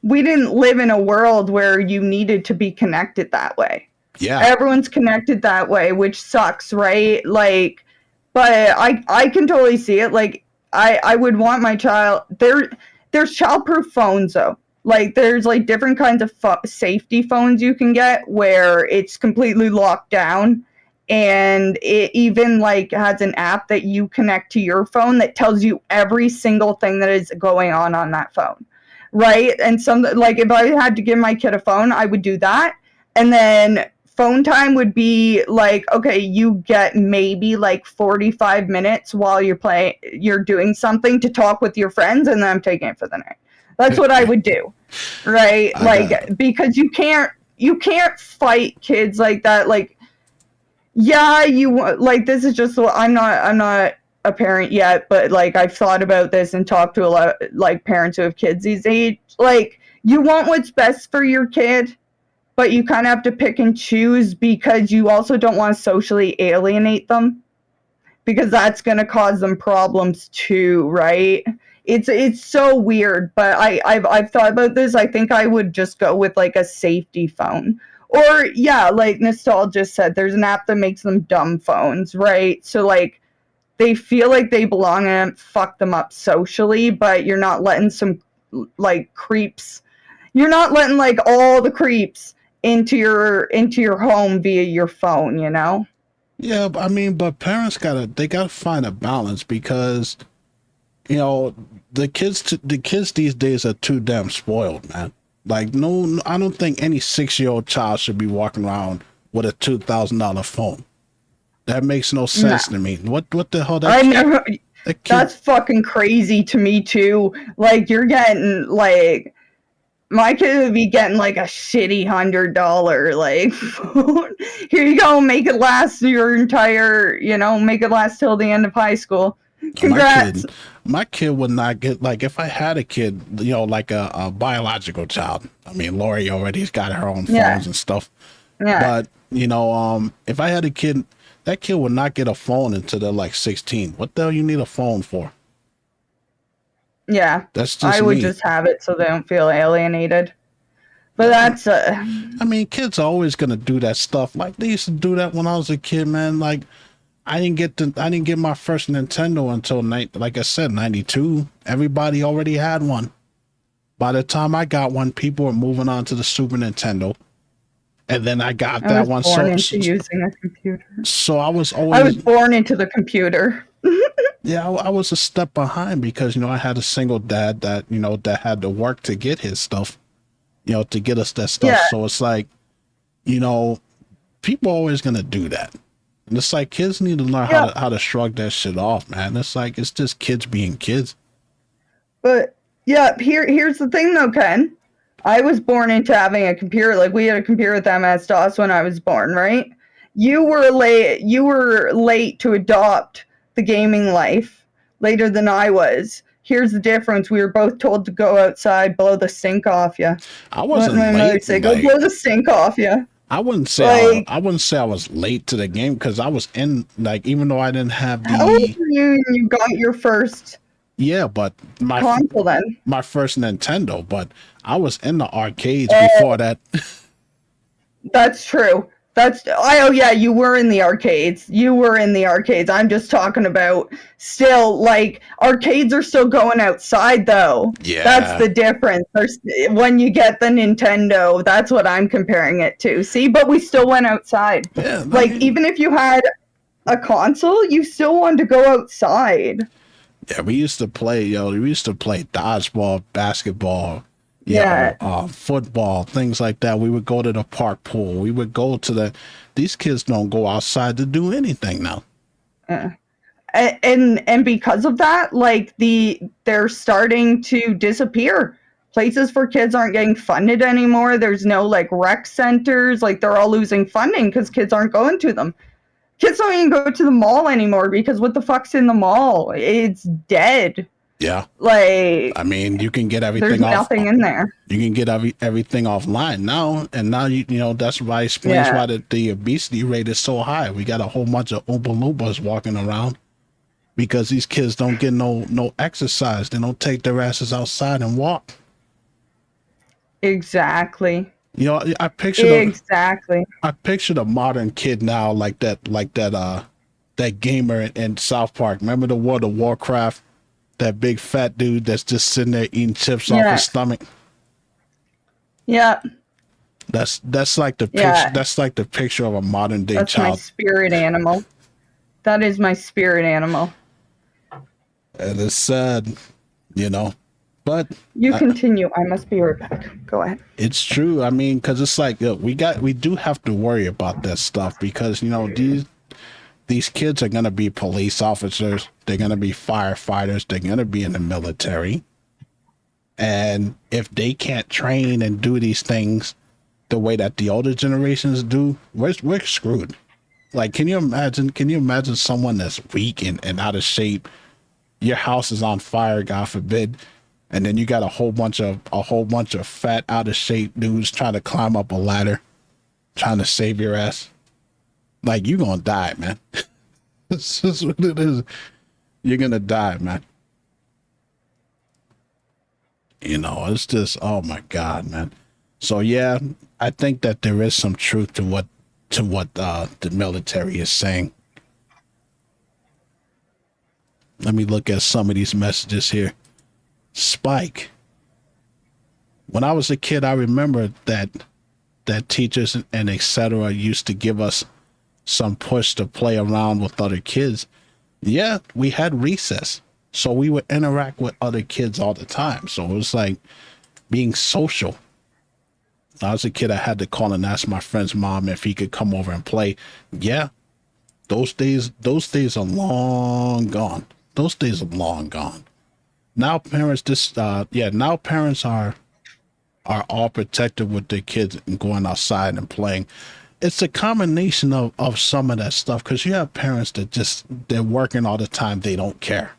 we didn't live in a world where you needed to be connected that way.
Yeah.
Everyone's connected that way, which sucks, right? Like, but I can totally see it. Like, I would want my child, there's childproof phones though. Like, there's like different kinds of safety phones you can get where it's completely locked down. And it even like has an app that you connect to your phone that tells you every single thing that is going on that phone. Right. And like if I had to give my kid a phone, I would do that. And then phone time would be like, okay, you get maybe like 45 minutes while you're doing something to talk with your friends. And then I'm taking it for the night. That's what I would do. Right. Because you can't fight kids like that. Like, this is just, I'm not a parent yet, but like I've thought about this and talked to a lot like parents who have kids these age. Like, you want what's best for your kid, but you kind of have to pick and choose because you also don't want to socially alienate them because that's going to cause them problems too, right? It's so weird, but I've thought about this. I think I would just go with like a safety phone. Or yeah, like Nostalgia said, there's an app that makes them dumb phones, right? So like they feel like they belong and fuck them up socially, but you're not letting some like creeps. You're not letting like all the creeps into your home via your phone, you know?
Yeah, I mean, but parents gotta find a balance because the kids these days are too damn spoiled, man. Like, no, I don't think any 6-year-old child should be walking around with a $2,000 phone. That makes no
No.
sense to me. What the hell?
I never.
That kid,
That's fucking crazy to me too. Like you're getting like my kid would be getting like a shitty $100 like phone. Here you go, make it last your entire, make it last till the end of high school. Congrats.
my kid would not get, like, if I had a kid, like a biological child. I mean, Lori already's got her own phones and stuff.
Yeah.
But if I had a kid, that kid would not get a phone until they're like 16. What the hell you need a phone for?
Yeah.
That's just
I would
me.
just have it so they don't feel alienated. But that's
I mean, kids are always gonna do that stuff. Like they used to do that when I was a kid, man. Like I didn't get my first Nintendo until like I said, 92. Everybody already had one. By the time I got one, people were moving on to the Super Nintendo. And then I got that one.
Born into using a computer.
So I was
born into the computer.
Yeah, I was a step behind because I had a single dad that that had to work to get his stuff, to get us that stuff.
Yeah.
So it's like, people are always gonna do that, and it's like kids need to learn how to shrug that shit off, man. It's like it's just kids being kids.
But yeah, here's the thing though, Ken. I was born into having a computer. Like we had a computer with MS-DOS when I was born, right? You were late to adopt the gaming life later than I was. Here's the difference. We were both told to go outside, blow the stink off you.
I wasn't
my mother
late.
say, go blow the stink off you.
I wouldn't say I wouldn't say I was late to the game because I was in, like, even though I didn't have the.
How old were you got your first?
Yeah, but my
console then.
My first Nintendo, but I was in the arcades before that.
That's true. You were in the arcades. I'm just talking about still, like, arcades are still going outside though.
Yeah.
That's the difference. When you get the Nintendo, that's what I'm comparing it to. See, but we still went outside.
Yeah,
even if you had a console, you still wanted to go outside.
Yeah, we used to play dodgeball, basketball, football, things like that. We would go to the park pool. We would go to these kids don't go outside to do anything now.
And because of that, like they're starting to disappear. Places for kids aren't getting funded anymore. There's no like rec centers. Like they're all losing funding because kids aren't going to them. Kids don't even go to the mall anymore because what the fuck's in the mall? It's dead.
Yeah.
Like,
I mean, you can get everything
there's nothing in there.
You can get everything offline now. And now, that's why it explains why the obesity rate is so high. We got a whole bunch of Oompa Loompas walking around because these kids don't get no exercise. They don't take their asses outside and walk.
Exactly.
I picture a modern kid now like that gamer in South Park. Remember the World of Warcraft? That big fat dude that's just sitting there eating chips off his stomach.
Yeah.
That's like the picture. That's like the picture of a modern day child.
That's my spirit animal. That is my spirit animal.
And it's sad, But
you continue. I must be right back. Go ahead.
It's true. I mean, because it's like we do have to worry about that stuff because these kids are gonna be police officers. They're gonna be firefighters. They're gonna be in the military. And if they can't train and do these things the way that the older generations do, we're screwed. Like, can you imagine someone that's weak and out of shape? Your house is on fire, God forbid. And then you got a whole bunch of fat, out of shape dudes trying to climb up a ladder, trying to save your ass. Like, you're gonna die, man. This is what it is. You're gonna die, man. You know, it's just, oh my God, man. So yeah, I think that there is some truth to what the military is saying. Let me look at some of these messages here. Spike. When I was a kid, I remember that teachers and etc. used to give us some push to play around with other kids. Yeah, we had recess, so we would interact with other kids all the time. So it was like being social. When I was a kid, I had to call and ask my friend's mom if he could come over and play. Yeah, those days are long gone. Those days are long gone. Now parents now parents are all protective with their kids and going outside and playing. It's a combination of some of that stuff, because you have parents that just, they're working all the time, they don't care.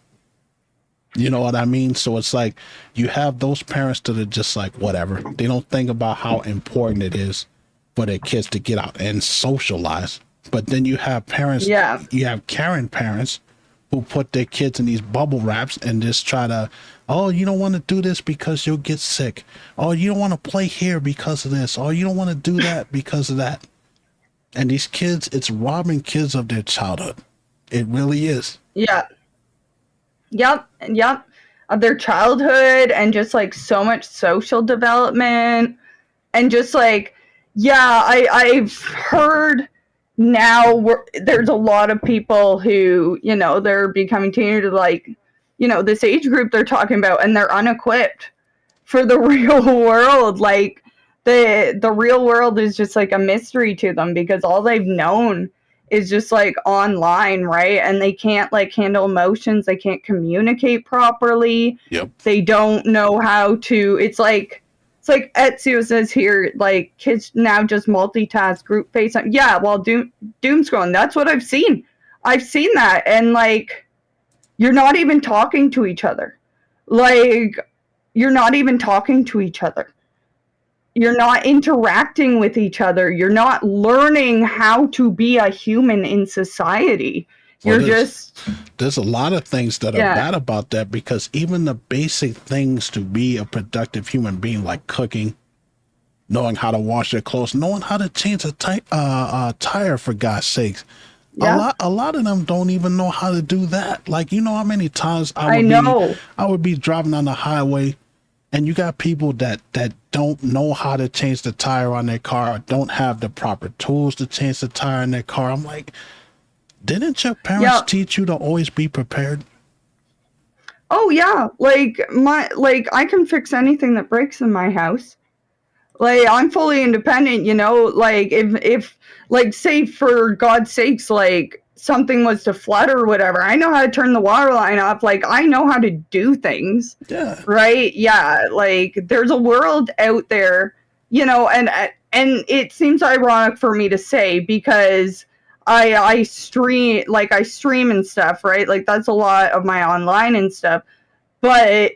You know what I mean? So it's like you have those parents that are just like, whatever. They don't think about how important it is for their kids to get out and socialize. But then you have parents, you have Karen parents who put their kids in these bubble wraps and just try to, oh, you don't want to do this because you'll get sick. Oh, you don't want to play here because of this. Oh, you don't want to do that because of that. And these kids, it's robbing kids of their childhood. It really is.
Yeah. Yep. Of their childhood, and just like so much social development, and just like, yeah, I've heard now there's a lot of people who, you know, they're becoming teenagers, like, you know, this age group they're talking about, and they're unequipped for the real world. Like the real world is just like a mystery to them, because all they've known is just like online, right? And they can't like handle emotions, they can't communicate properly.
Yep.
They don't know how to, it's like Ezio says here, like kids now just multitask, group FaceTime. Yeah, while doom scrolling. That's what I've seen. I've seen that, and like you're not even talking to each other. Like you're not even talking to each other. You're not interacting with each other. You're not learning how to be a human in society.
Well,
You're
there's a lot of things that are bad about that, because even the basic things to be a productive human being, like cooking, knowing how to wash your clothes, knowing how to change a tire, for God's sakes.
Yeah.
A lot of them don't even know how to do that. Like, you know how many times I would be driving on the highway, and you got people that don't know how to change the tire on their car, or don't have the proper tools to change the tire in their car. I'm like, didn't your parents teach you to always be prepared?
Oh yeah, like I can fix anything that breaks in my house. Like I'm fully independent, you know. Like if like, say for God's sakes, like something was to flood or whatever, I know how to turn the water line off. Like I know how to do things.
Yeah.
Right? Yeah. Like there's a world out there, you know, and it seems ironic for me to say, because I stream and stuff, right? Like that's a lot of my online and stuff. But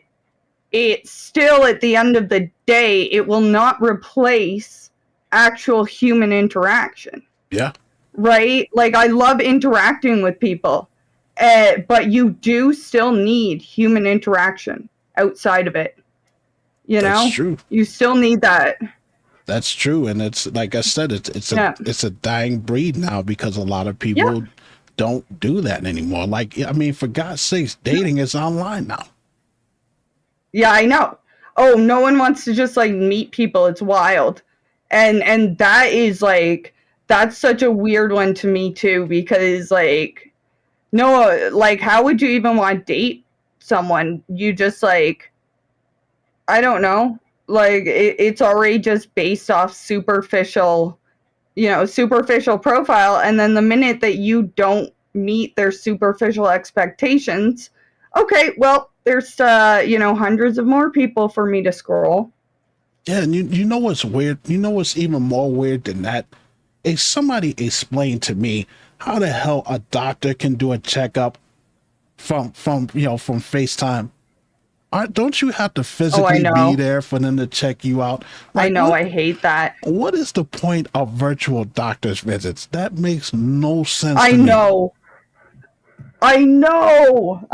it's still, at the end of the day, it will not replace actual human interaction.
Yeah.
Right? Like I love interacting with people, but you do still need human interaction outside of it. You know?
That's true.
You still need that.
That's true, and it's like I said, it's a dying breed now, because a lot of people don't do that anymore. Like, I mean, for God's sakes, dating is online now.
Yeah, I know. Oh, no one wants to just like meet people. It's wild. And that is like, that's such a weird one to me too, because like, no, like how would you even want to date someone? You just like, I don't know. Like it's already just based off superficial, you know, superficial profile. And then the minute that you don't meet their superficial expectations, okay, well, there's, you know, hundreds of more people for me to scroll.
Yeah, and you know what's weird? You know what's even more weird than that? If somebody explained to me how the hell a doctor can do a checkup from FaceTime. Don't you have to physically be there for them to check you out?
Like, I know, I hate that.
What is the point of virtual doctor's visits? That makes no sense
to me. I know. I know.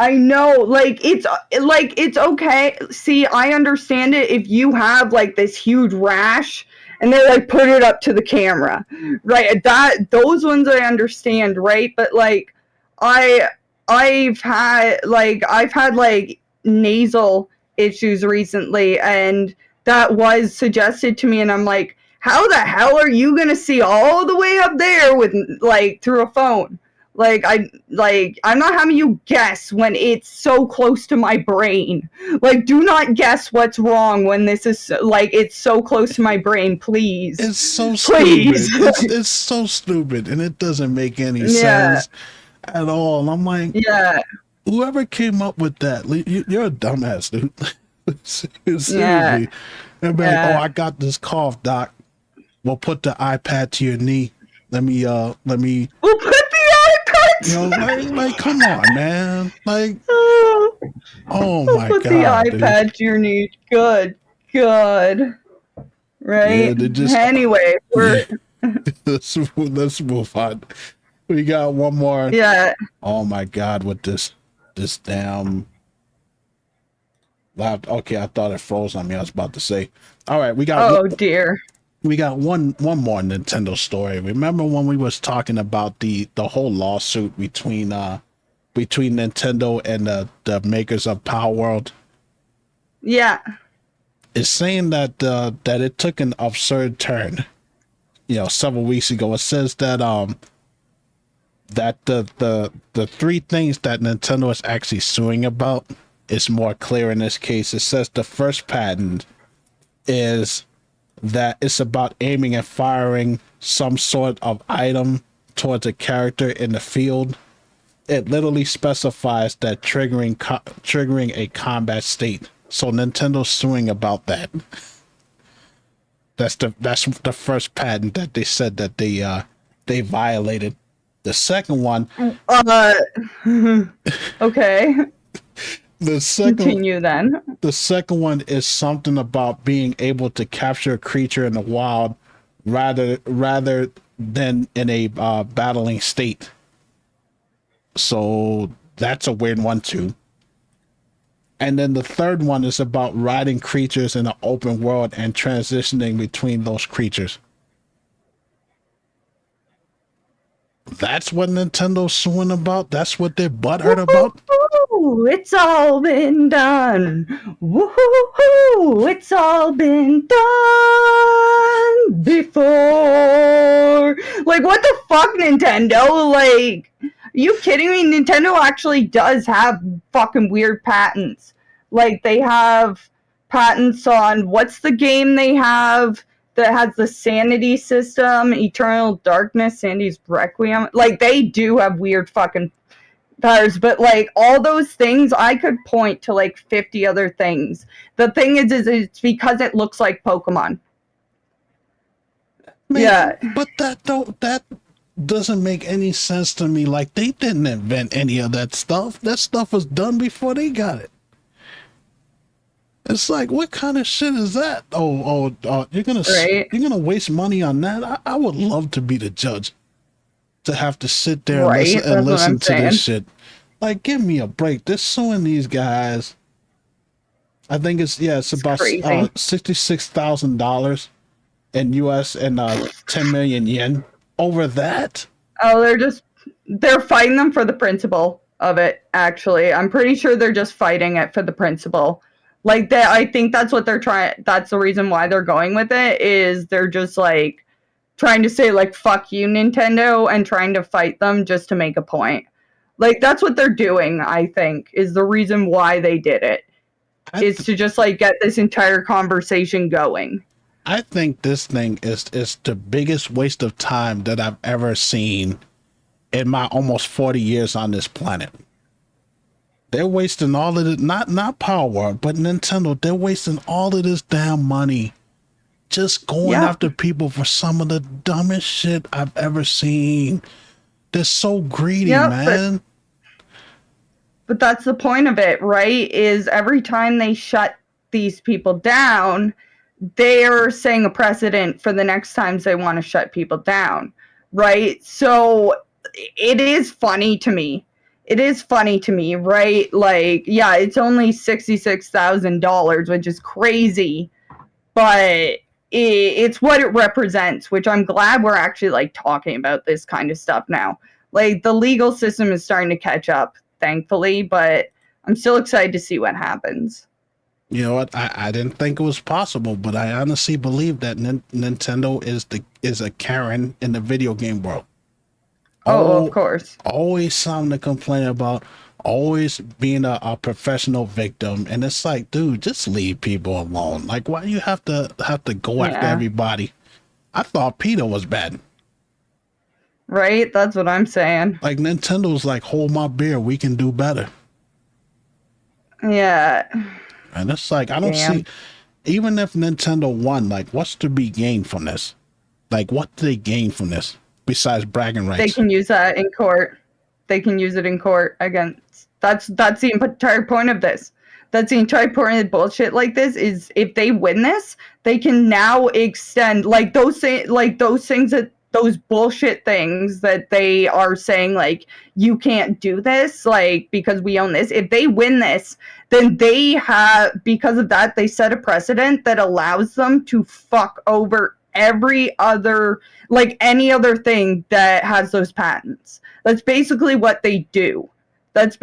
It's okay. See, I understand it if you have like this huge rash and they like put it up to the camera, right? Those ones I understand, right? But like, I I've had nasal issues recently, and that was suggested to me, and I'm like, how the hell are you gonna see all the way up there with like through a phone? I'm not having you guess when it's so close to my brain. Like, do not guess what's wrong when this is like it's so close to my brain, please.
It's so
Please.
stupid. It's so stupid, and it doesn't make any
Yeah.
sense at all. And I'm like,
Yeah.
whoever came up with that, you're a dumbass, dude.
Yeah.
Seriously. They'll be like, oh,
Yeah.
I got this cough, doc. We'll put the iPad to your knee. Let me
We'll put the iPad.
like, come on, man. Like, oh
We'll
my
put the
God, dude.
iPad to your knee. Good. Good. Right?
Yeah, they just,
Anyway,
yeah. Let's move on. We got one more.
yeah.
Oh my God, with this damn laptop. Okay, I thought it froze on me. I was about to say. All right, we got
Oh dear.
one more Nintendo story. Remember when we was talking about the whole lawsuit between Nintendo and the makers of Power World?
Yeah.
It's saying that that it took an absurd turn. You know, several weeks ago. It says that that the three things that Nintendo is actually suing about is more clear in this case. It says the first patent is that it's about aiming and firing some sort of item towards a character in the field. It literally specifies that triggering a combat state. So Nintendo's suing about that. That's the first patent that they said that they violated. The second one,
Okay.
the second
Continue then.
the second one is something about being able to capture a creature in the wild rather than in a battling state. So that's a weird one too. And then the third one is about riding creatures in an open world and transitioning between those creatures. That's what Nintendo's suing about. That's what they're butthurt about.
Woo-hoo, it's all been done. Woo-hoo, it's all been done before. Like, what the fuck, Nintendo? Like, are you kidding me? Nintendo actually does have fucking weird patents. Like, they have patents on what's the game they have that has the sanity system, Eternal Darkness, Sandy's Requiem. Like, they do have weird fucking powers, but like all those things, I could point to like 50 other things. The thing is it's because it looks like Pokemon.
Man,
Yeah.
but that doesn't make any sense to me. Like, they didn't invent any of that stuff. That stuff was done before they got it. It's like, what kind of shit is that? You're gonna waste money on that? I would love to be the judge, to have to sit there and
Right,
listen,
that's what I'm
to
saying.
this shit. Like, give me a break. They're suing these guys. I think it's about
crazy.
$66,000 in US and 10 million yen over that.
Oh, they're fighting them for the principle of it, actually. I'm pretty sure they're just fighting it for the principle. Like, that, I think that's what they're trying. That's the reason why they're going with it, is they're just like trying to say like fuck you, Nintendo, and trying to fight them just to make a point. Like, that's what they're doing, I think, is the reason why they did it. Is to just like get this entire conversation going.
I think this thing is the biggest waste of time that I've ever seen in my almost 40 years on this planet. They're wasting all of it, not Power World, but Nintendo. They're wasting all of this damn money just going after people for some of the dumbest shit I've ever seen. They're so greedy, man.
But that's the point of it, right? Is every time they shut these people down, they're setting a precedent for the next times they want to shut people down, right? So it is funny to me it is funny to me, right? Like, yeah, it's only $66,000, which is crazy, but it's what it represents, which I'm glad we're actually like talking about this kind of stuff now. Like, the legal system is starting to catch up, thankfully, but I'm still excited to see what happens.
You know what? I didn't think it was possible, but I honestly believe that Nintendo is a Karen in the video game world.
Oh, of course.
Always something to complain about, always being a professional victim, and it's like, dude, just leave people alone. Like, why do you have to go after everybody? I thought PETA was bad.
Right? That's what I'm saying.
Like, Nintendo's like, hold my beer, we can do better.
Yeah.
And it's like, I don't see, even if Nintendo won, like, what's to be gained from this? Like, what do they gain from this besides bragging rights?
They can use that in court. They can use it in court against. That's the entire point of this. That's the entire point of bullshit like this is if they win this, they can now extend like those things that those bullshit things that they are saying like you can't do this like because we own this. If they win this, then they have, because of that, they set a precedent that allows them to fuck over every other, like any other thing that has those patents. That's basically what they do. That's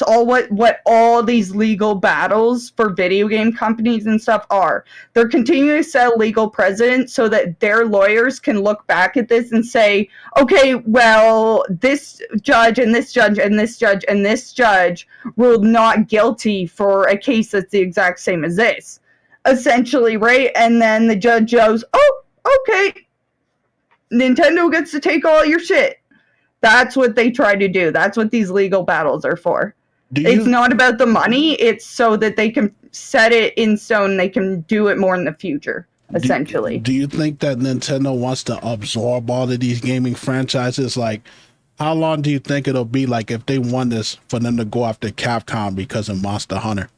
all what all these legal battles for video game companies and stuff are. They're continuing to set a legal precedent so that their lawyers can look back at this and say, okay, well, this judge and this judge and this judge and this judge ruled not guilty for a case that's the exact same as this, essentially, right? And then the judge goes, oh, okay, Nintendo gets to take all your shit. That's what they try to do. That's what these legal battles are for. It's not about the money. It's so that they can set it in stone. They can do it more in the future, essentially.
Do you think that Nintendo wants to absorb all of these gaming franchises? Like, how long do you think it'll be like if they won this for them to go after Capcom because of Monster Hunter?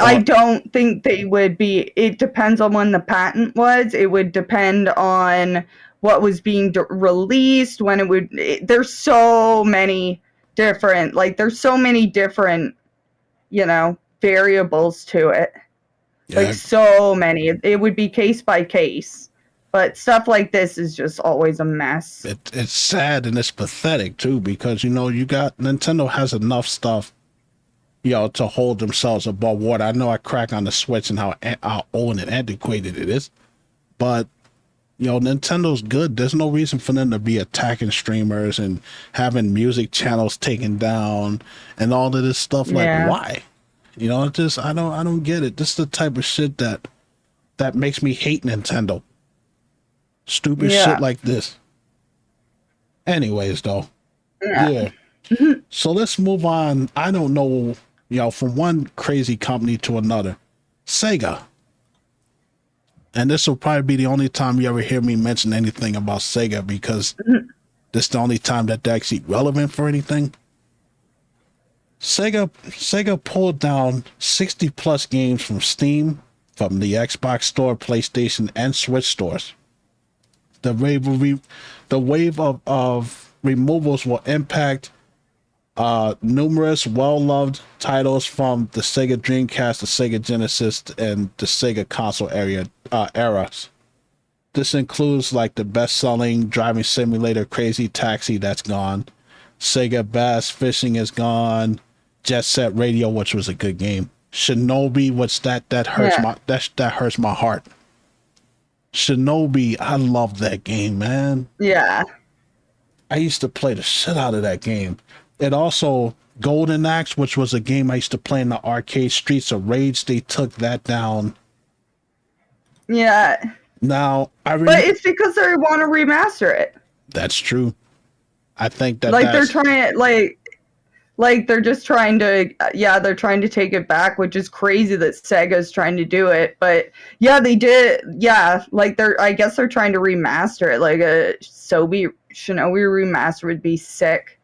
I don't think they would be. It depends on when the patent was. It would depend on what was being released, when it would. There's so many different, variables to it. Yeah. Like so many. It would be case by case. But stuff like this is just always a mess.
It's sad and it's pathetic too, because Nintendo has enough stuff, to hold themselves above water. I know I crack on the Switch and how old and antiquated it is, but Nintendo's good. There's no reason for them to be attacking streamers and having music channels taken down and all of this stuff. Like, why? I don't get it. This is the type of shit that makes me hate Nintendo. Stupid shit like this. Anyways, though. Yeah. So let's move on. I don't know, from one crazy company to another. Sega. And this will probably be the only time you ever hear me mention anything about Sega, because this is the only time that they're actually relevant for anything. Sega pulled down 60 plus games from Steam, from the Xbox Store, PlayStation, and Switch stores. The wave of removals will impact numerous well-loved titles from the Sega Dreamcast, the Sega Genesis, and the Sega console eras. This includes like the best-selling driving simulator Crazy Taxi, that's gone. Sega Bass Fishing is gone. Jet Set Radio, which was a good game. Shinobi, which that hurts my heart. Shinobi, I love that game, man.
Yeah.
I used to play the shit out of that game. It also, Golden Axe, which was a game I used to play in the arcade, Streets of Rage, they took that down.
Yeah.
Now,
but it's because they want to remaster it.
That's true. I think that
they're trying, they're just trying to, they're trying to take it back, which is crazy that Sega's trying to do it. But yeah, they did. Yeah, I guess they're trying to remaster it. Like a Shinobi remaster would be sick.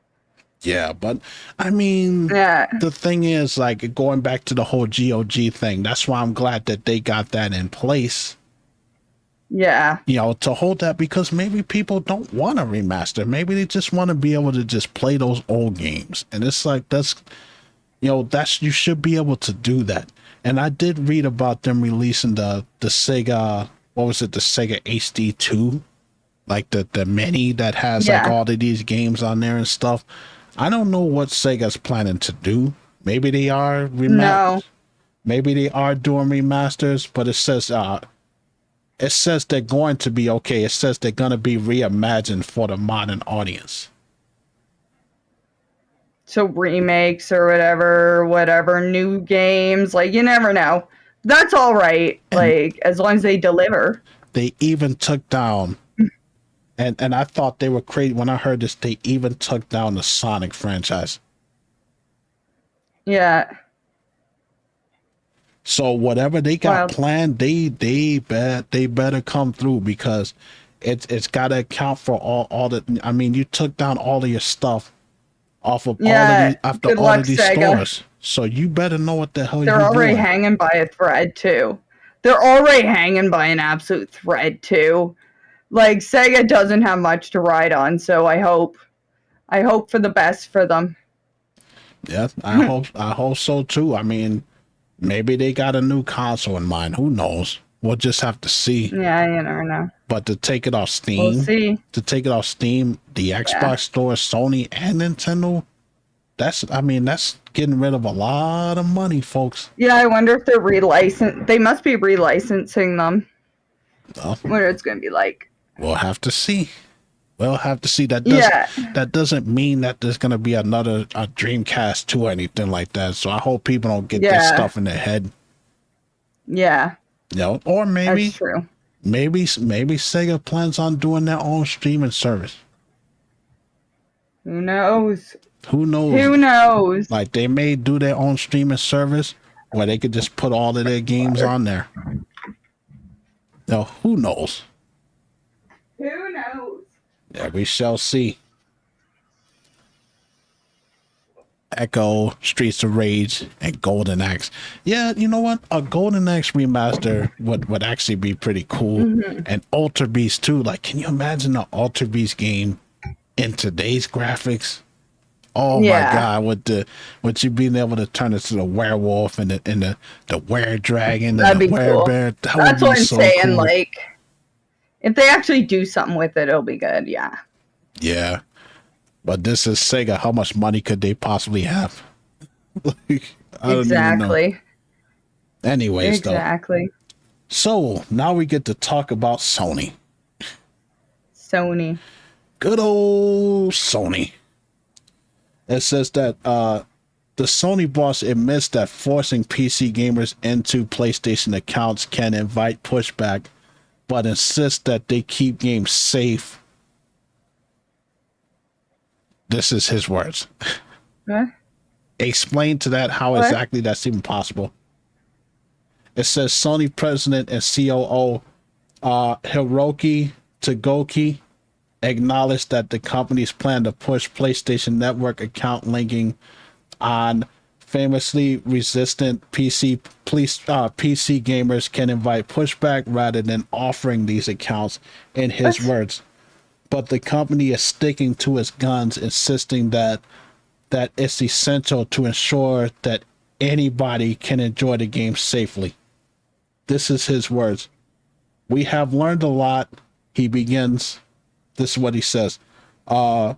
Yeah, but I mean, the thing is, like, going back to the whole GOG thing, that's why I'm glad that they got that in place.
Yeah.
You know, to hold that, because maybe people don't want a remaster. Maybe they just want to be able to just play those old games. And it's like, that's, you know, that's, you should be able to do that. And I did read about them releasing the Sega, what was it, the Sega HD2, like the mini that has like
Yeah.
all of these games on there and stuff. I don't know what Sega's planning to do. Maybe they are
No.
maybe they are doing remasters, but it says they're going to be okay. It says they're going to be reimagined for the modern audience.
So remakes or whatever, new games, like you never know. That's all right.
And
Like as long as they deliver.
they even took down, and I thought they were crazy when I heard this. They even took down the Sonic franchise.
Yeah.
So whatever they got
Well,
planned, they better come through, because it's got to account for all the. I mean, you took down all of your stuff off of all of
yeah.
these, after
Good
all
luck,
of these
Sega.
stores. So you better know what the hell
They're
you're
already
doing.
hanging by a thread too. They're already hanging by an absolute thread too. Like Sega doesn't have much to ride on, so I hope for the best for them.
Yeah, I hope so too. I mean, maybe they got a new console in mind. Who knows? We'll just have to see.
Yeah, you never know.
But to take it off
We'll
Steam,
see.
the
Yeah.
Xbox store, Sony and Nintendo, that's getting rid of a lot of money, folks.
Yeah, I wonder if they're they must be relicensing them.
Well,
What it's gonna be like.
we'll have to see. We'll have to see.
Yeah.
That doesn't mean that there's gonna be another Dreamcast 2 or anything like that. So I hope people don't get this
Yeah.
stuff in their head.
Yeah.
You know, or maybe
That's true.
maybe Sega plans on doing their own streaming service.
Who knows?
Who knows?
Who knows?
Like, they may do their own streaming service where they could just put all of their games on there. Now, who knows?
Who knows?
Yeah, we shall see. Echo, Streets of Rage, and Golden Axe. Yeah, you know what? A Golden Axe remaster would actually be pretty cool. And Alter Beast too. Like, can you imagine an Alter Beast game in today's graphics? Oh
Yeah.
my god, with you being able to turn into the werewolf and the were dragon
That'd
and the
be
were
cool.
bear. That
That's
would
what
be
I'm
so
saying.
cool.
Like, if they actually do something with it, it'll be good. Yeah.
Yeah. But this is Sega. How much money could they possibly have? Like, I don't even know.
Exactly.
Anyways,
Exactly.
though. So now we get to talk about Sony.
Sony.
Good old Sony. It says that the Sony boss admits that forcing PC gamers into PlayStation accounts can invite pushback, but insists that they keep games safe. This is his words.
What?
Explain to that how
What?
exactly that's even possible. It says Sony president and COO Hiroki Togoki acknowledged that the company's plan to push PlayStation Network account linking on famously resistant PC gamers can invite pushback rather than offering these accounts, in his
What?
words. But the company is sticking to its guns, insisting that it's essential to ensure that anybody can enjoy the game safely. This is his words. We have learned a lot. He begins. This is what he says. The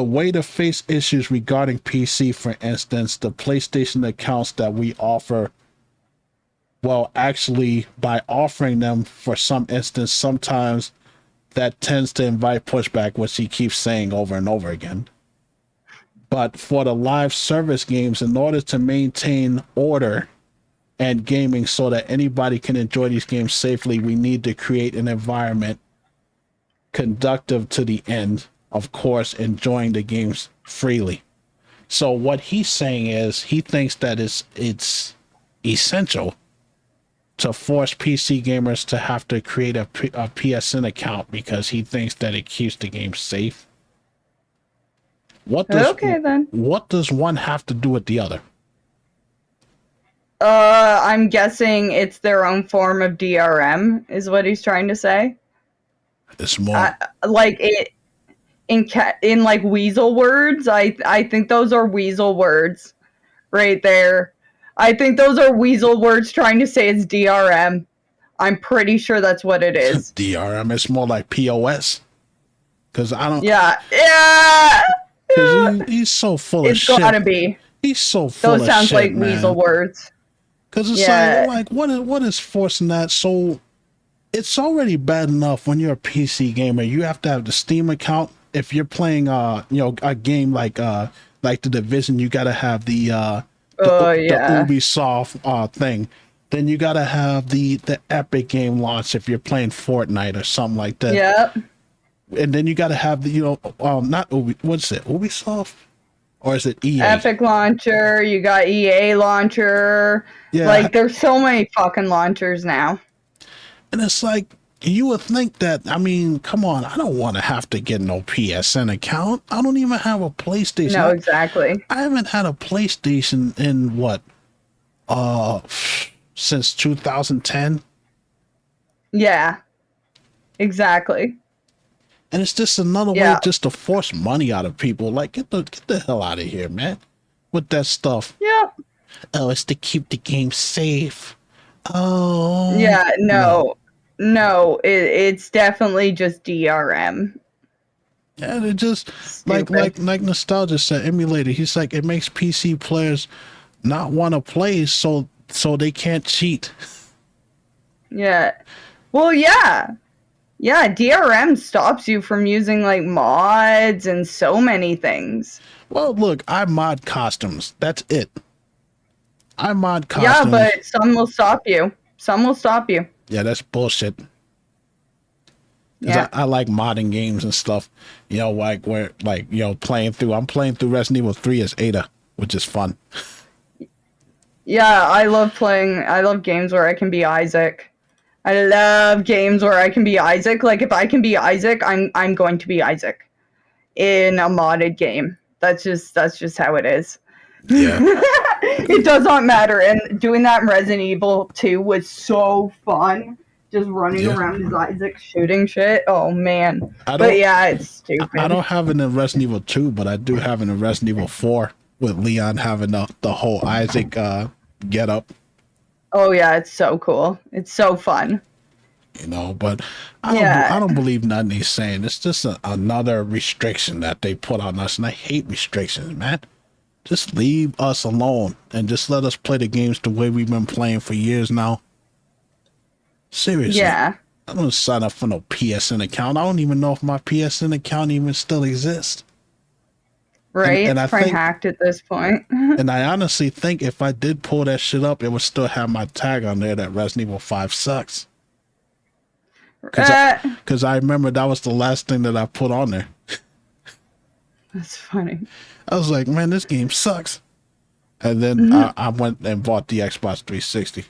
way to face issues regarding PC, for instance, the PlayStation accounts that we offer, well, actually, by offering them for some instance, sometimes that tends to invite pushback, which he keeps saying over and over again. But for the live service games, in order to maintain order and gaming so that anybody can enjoy these games safely, we need to create an environment conducive to the end, of course, enjoying the games freely. So what he's saying is he thinks that it's essential to force PC gamers to have to create a PSN account because he thinks that it keeps the game safe. What does
Okay, then.
What does one have to do with the other?
I'm guessing it's their own form of DRM, is what he's trying to say.
It's more
Like it in like weasel words. I think those are weasel words right there. I think those are weasel words trying to say it's DRM. I'm pretty sure that's what it is.
DRM. It's more like POS. Because I don't.
Yeah.
Because he's so full of shit.
It's gotta be.
He's so full of shit.
Those sounds like weasel words.
Because it's like what is forcing that? So it's already bad enough when you're a PC gamer. You have to have the Steam account. If you're playing a game like The Division, you gotta have the Ubisoft thing. Then you gotta have the Epic game launch if you're playing Fortnite or something like that.
Yep.
And then you gotta have the not what's it, Ubisoft? Or is it EA?
Epic launcher, you got EA launcher. Yeah. Like there's so many fucking launchers now.
And it's like, you would think that, I mean, come on, I don't want to have to get no PSN account. I don't even have a PlayStation.
No, exactly.
I haven't had a PlayStation in what? Since 2010?
Yeah. Exactly.
And it's just another way just to force money out of people. Like, get the hell out of here, man. With that stuff.
Yeah.
Oh, it's to keep the game safe. Oh.
Yeah, no, it's definitely just DRM.
Yeah, it just like Nostalgia said, emulator. He's like, it makes PC players not want to play, so they can't cheat.
Yeah, well, yeah, DRM stops you from using like mods and so many things.
Well, look, I mod costumes. That's it. I mod costumes.
Yeah, but some will stop you.
Yeah, that's bullshit.
Yeah.
I like modding games and stuff. Like where, I'm playing through Resident Evil 3 as Ada, which is fun.
Yeah, I love games where I can be Isaac. I love games where I can be Isaac. Like if I can be Isaac, I'm going to be Isaac in a modded game. That's just how it is.
Yeah.
It does not matter. And doing that in Resident Evil 2 was so fun. Just running around as Isaac shooting shit. Oh, man. But yeah, it's stupid.
I don't have it in Resident Evil 2, but I do have it in Resident Evil 4 with Leon having the whole Isaac get up.
Oh, yeah, it's so cool. It's so fun.
But I don't believe nothing he's saying. It's just another restriction that they put on us, and I hate restrictions, man. Just leave us alone and just let us play the games the way we've been playing for years now. Seriously.
Yeah.
I don't sign up for no PSN account. I don't even know if my PSN account even still exists.
Right? And it's probably hacked at this point.
And I honestly think if I did pull that shit up, it would still have my tag on there that Resident Evil 5 sucks. Because I remember that was the last thing that I put on there.
That's funny.
I was like, man, this game sucks. And then I went and bought the Xbox 360.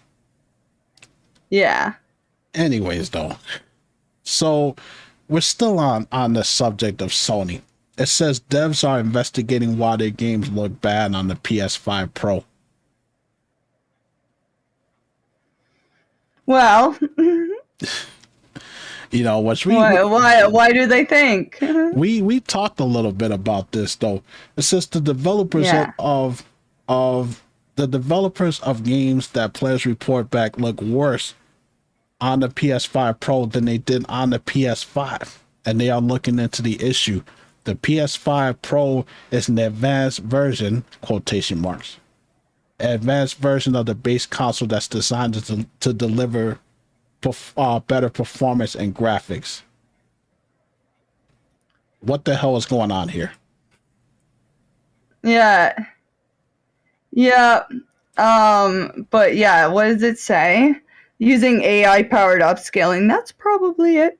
Yeah.
Anyways, though. So we're still on the subject of Sony. It says devs are investigating why their games look bad on the PS5 Pro.
Well... why do they think?
we talked a little bit about this though. It says the developers of games that players report back look worse on the PS5 Pro than they did on the PS5, and they are looking into the issue. The PS5 Pro is an advanced version, quotation marks, advanced version of the base console that's designed to deliver better performance and graphics. What the hell is going on here?
Yeah. But yeah, what does it say? Using AI powered upscaling. That's probably it.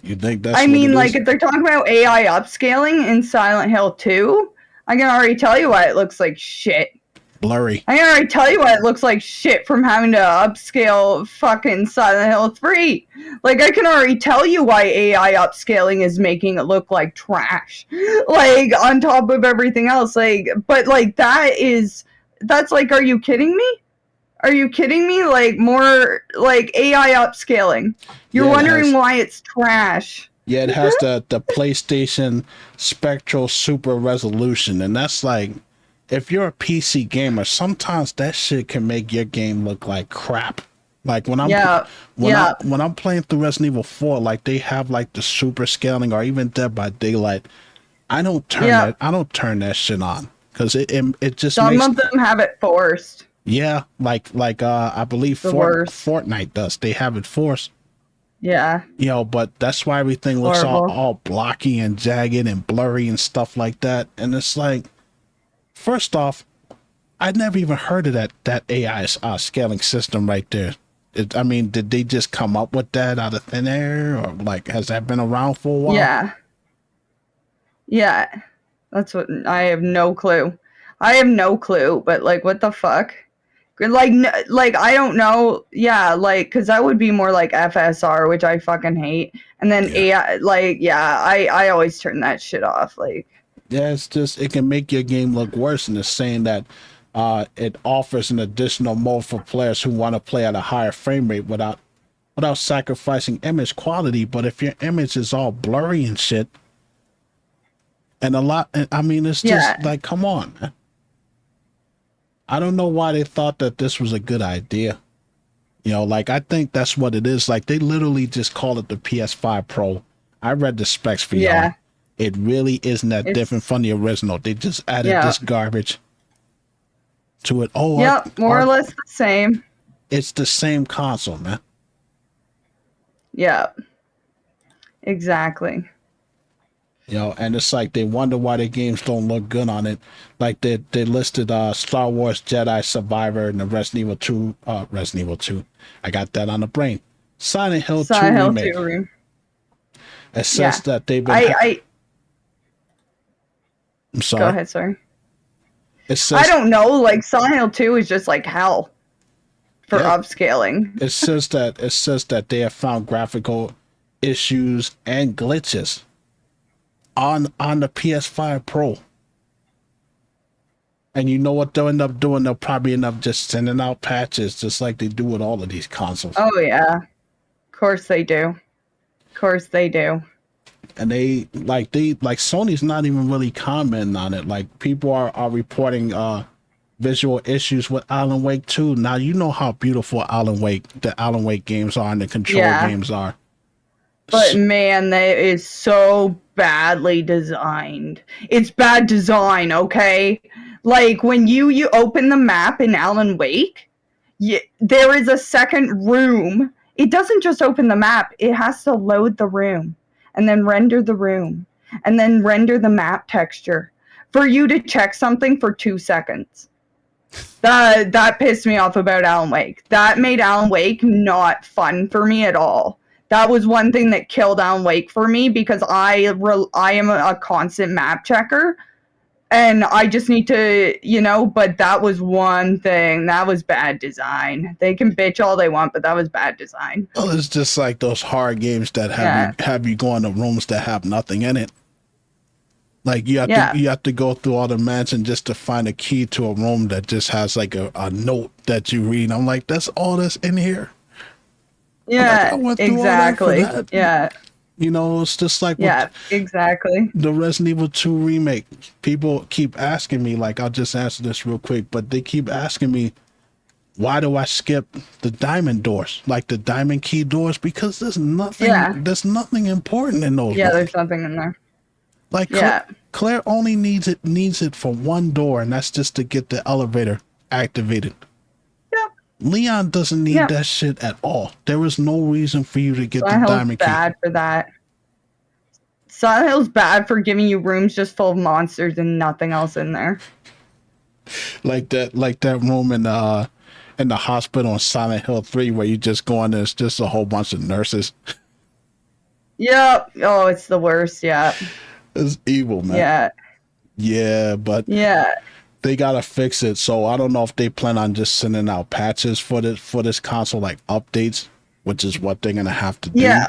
You think that's?
I mean, like if they're talking about AI upscaling in Silent Hill 2, I can already tell you why it looks like shit.
Blurry.
I can already tell you why it looks like shit from having to upscale fucking Silent Hill 3. Like, I can already tell you why AI upscaling is making it look like trash. Like, on top of everything else. Like, but like, that's like, are you kidding me? Are you kidding me? Like more like AI upscaling. You're
Yeah, it
wondering
has.
why it's trash.
Yeah, it has the PlayStation Spectral Super Resolution, and that's like, if you're a PC gamer, sometimes that shit can make your game look like crap. Like
Yeah. Yeah.
when I'm playing through Resident Evil 4, like they have like the super scaling, or even Dead by Daylight.
Yeah.
I don't turn that shit on because it just
Some
makes,
of them have it forced.
yeah, like I believe
The worst.
Fortnite does. They have it forced.
Yeah.
You know, but that's why everything looks
Horrible.
all blocky and jagged and blurry and stuff like that. And it's like, first off, I'd never even heard of that AI scaling system right there. I mean, did they just come up with that out of thin air, or like has that been around for a while?
Yeah. Yeah. That's what I have no clue. I have no clue, but like what the fuck? Like like I don't know. Yeah, like cuz that would be more like FSR, which I fucking hate. And then
Yeah.
AI, like yeah, I always turn that shit off, like
Yeah, it's just, it can make your game look worse, and it's saying that it offers an additional mode for players who want to play at a higher frame rate without sacrificing image quality. But if your image is all blurry and shit, and a lot, I mean, it's just
yeah.
like, come on, man. I don't know why they thought that this was a good idea. You know, like I think that's what it is. Like they literally just call it the PS5 Pro. I read the specs for y'all.
Yeah.
It really isn't that different
It's
from the original. They just added
yeah.
this garbage to it. Oh,
Yep, more or less the same.
it's the same console, man.
Yeah. Exactly.
You know, and it's like they wonder why their games don't look good on it. Like they listed Star Wars Jedi Survivor and the Resident Evil 2. I got that on the brain. Silent Hill 2
Silent Hill
remake.
2 room.
It
Yeah.
says that they've been
I
I'm
go
sorry.
ahead, sorry.
It
I
says
don't know, like Silent Hill 2 is just like hell for
yeah,
upscaling.
it says that they have found graphical issues and glitches on the PS5 Pro. And you know what they'll end up doing? They'll probably end up just sending out patches, just like they do with all of these consoles.
Oh yeah. Of course they do. Of course they do.
And they like Sony's not even really commenting on it. Like people are reporting visual issues with Alan Wake 2. Now you know how beautiful the Alan Wake games are and the Control
Yeah.
games are.
But man, that is so badly designed. It's bad design, okay? Like when you open the map in Alan Wake, there is a second room. It doesn't just open the map, it has to load the room and then render the room and then render the map texture for you to check something for 2 seconds. That pissed me off about Alan Wake. That made Alan Wake not fun for me at all. That was one thing that killed Alan Wake for me because I am a constant map checker and I just need to, but that was one thing. That was bad design. They can bitch all they want, but that was bad design.
Well, it's just like those hard games that have you go into rooms that have nothing in it. Like you have to go through all the mansion just to find a key to a room that just has like a note that you read. I'm like, that's all that's in here.
Yeah, exactly. Yeah.
You know, it's just like
exactly.
The Resident Evil 2 remake. People keep asking me, like, I'll just answer this real quick, but they keep asking me, why do I skip the diamond doors, like the diamond key doors? Because there's nothing important in those.
Yeah, there's nothing in there.
Like Claire only needs it for one door, and that's just to get the elevator activated. Leon doesn't need that shit at all. There is no reason for you to get the diamond key.
Bad for that. Silent Hill's bad for giving you rooms just full of monsters and nothing else in there.
Like that room in the hospital in Silent Hill 3 where you just go in, there's just a whole bunch of nurses.
Yep. Oh, it's the worst. Yeah.
It's evil, man.
Yeah.
Yeah, but they gotta fix it. So I don't know if they plan on just sending out patches for this console, like updates, which is what they're gonna have to do.
Yeah.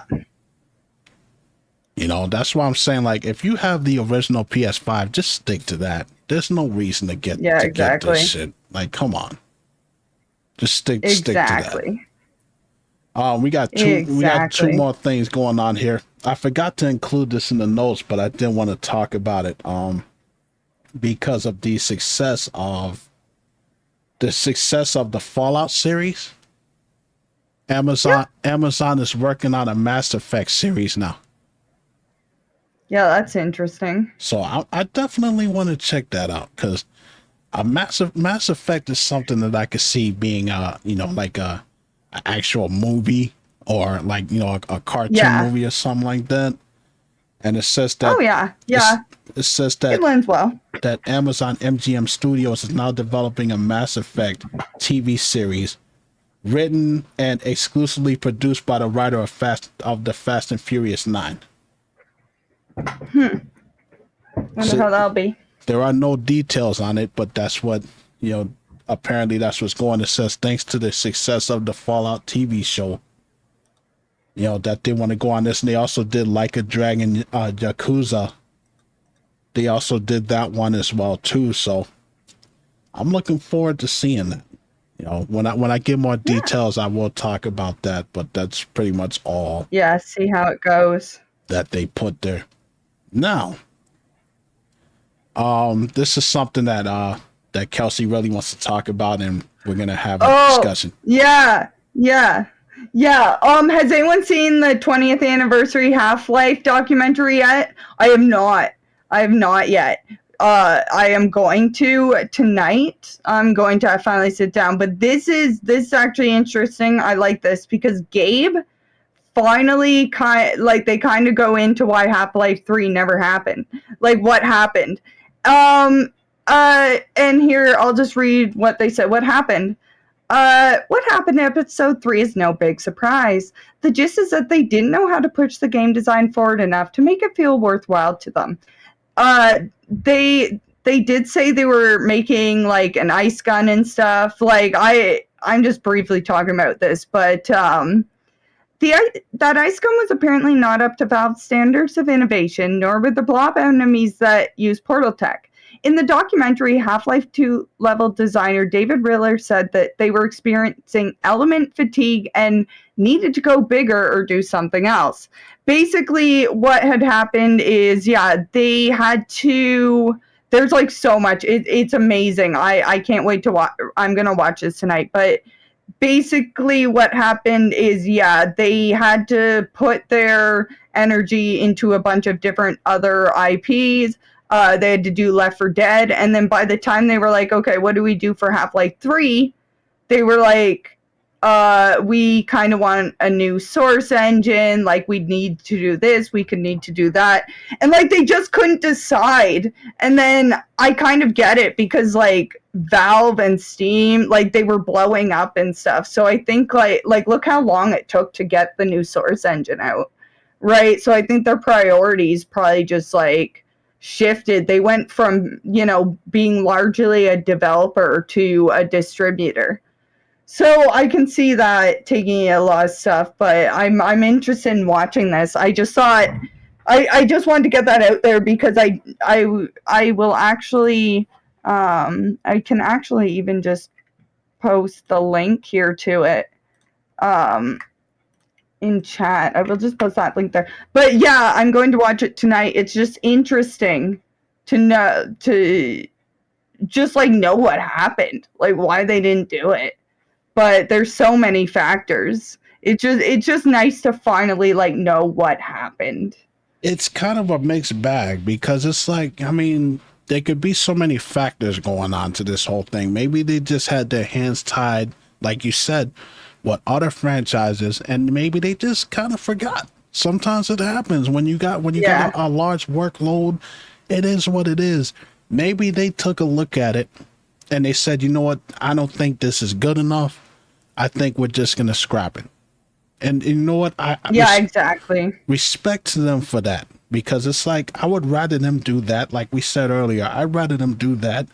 You know, that's why I'm saying, like, if you have the original PS5, just stick to that. There's no reason to get this shit. Like, come on. Just stick to that.
Exactly.
We got two more things going on here. I forgot to include this in the notes, but I didn't want to talk about it. Because of the success of the Fallout series. Amazon is working on a Mass Effect series now.
Yeah, that's interesting.
So I definitely want to check that out, because a Mass Effect is something that I could see being like a actual movie, or like a cartoon movie or something like that. And it says that it says that
it lends well.
That Amazon MGM Studios is now developing a Mass Effect TV series written and exclusively produced by the writer of the Fast and Furious 9.
Wonder how that'll be.
There are no details on it, but that's what, apparently that's what's going. It says, thanks to the success of the Fallout TV show, that they want to go on this. And they also did Like a Dragon, Yakuza. They also did that one as well too. So I'm looking forward to seeing that. When I get more details, I will talk about that. But that's pretty much all.
Yeah, see how it goes.
That they put there. Now, this is something that Kelsey really wants to talk about, and we're gonna have a discussion.
Yeah. Has anyone seen the 20th anniversary Half-Life documentary yet? I have not yet. I am going to tonight. I'm going to finally sit down. But this is actually interesting. I like this because Gabe finally they kind of go into why Half-Life 3 never happened. Like what happened. And here I'll just read what they said. What happened? What happened in episode 3 is no big surprise. The gist is that they didn't know how to push the game design forward enough to make it feel worthwhile to them. They did say they were making like an ice gun and stuff. Like I'm just briefly talking about this, but that ice gun was apparently not up to Valve's standards of innovation, nor were the blob enemies that use portal tech. In the documentary, Half-Life 2 level designer David Riller said that they were experiencing element fatigue and needed to go bigger or do something else. Basically, what had happened is, they had to... There's like so much. It's amazing. I can't wait to watch. I'm going to watch this tonight. But basically what happened is, they had to put their energy into a bunch of different other IPs. They had to do Left 4 Dead, and then by the time they were like, okay, what do we do for Half-Life 3? They were like, we kind of want a new source engine, like we need to do this, we could need to do that. And like they just couldn't decide. And then I kind of get it because like Valve and Steam, like they were blowing up and stuff. So I think like look how long it took to get the new source engine out. Right? So I think their priorities probably just like shifted. They went from, being largely a developer to a distributor. So I can see that taking a lot of stuff, but I'm interested in watching this. I just thought I just wanted to get that out there because I will actually I can actually even just post the link here to it in chat. I will just post that link there. But yeah, I'm going to watch it tonight. It's just interesting to just like know what happened, like why they didn't do it. But there's so many factors. It's just nice to finally like know what happened.
It's kind of a mixed bag because it's like, I mean, there could be so many factors going on to this whole thing. Maybe they just had their hands tied, like you said, what other franchises, and maybe they just kind of forgot. Sometimes it happens when you got a large workload. It is what it is. Maybe they took a look at it and they said, you know what, I don't think this is good enough. I think we're just gonna scrap it. And you know what,
exactly,
respect to them for that, because it's like I would rather them do that. Like we said earlier, I'd rather them do that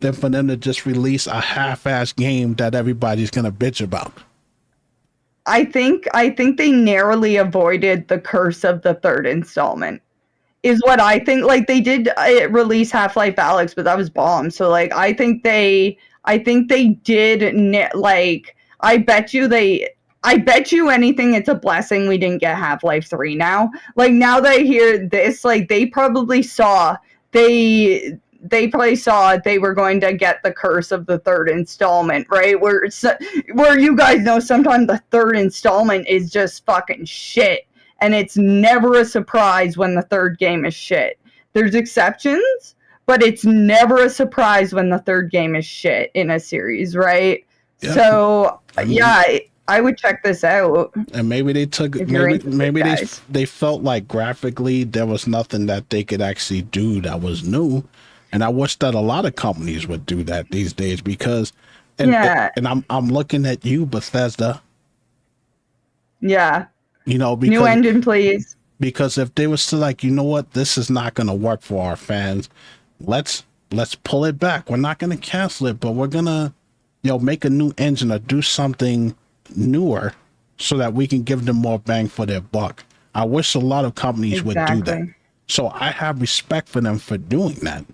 than for them to just release a half-ass game that everybody's gonna bitch about.
I think they narrowly avoided the curse of the third installment, is what I think. Like they did release Half-Life Alyx, but that was bomb. So like I think they I think they did like I bet you anything it's a blessing we didn't get Half-Life 3 now. Like now that I hear this, like they probably saw they were going to get the curse of the third installment, right? Where you guys know sometimes the third installment is just fucking shit. And it's never a surprise when the third game is shit. There's exceptions, but it's never a surprise when the third game is shit in a series, right? Yeah. So, I would check this out.
And maybe they took maybe they felt like graphically there was nothing that they could actually do that was new. And I wish that a lot of companies would do that these days because and I'm looking at you, Bethesda.
Yeah.
You know,
because, new engine, please.
Because if they was to like, you know what, this is not going to work for our fans. Let's pull it back. We're not going to cancel it, but we're going to, make a new engine or do something newer so that we can give them more bang for their buck. I wish a lot of companies would do that. So I have respect for them for doing that.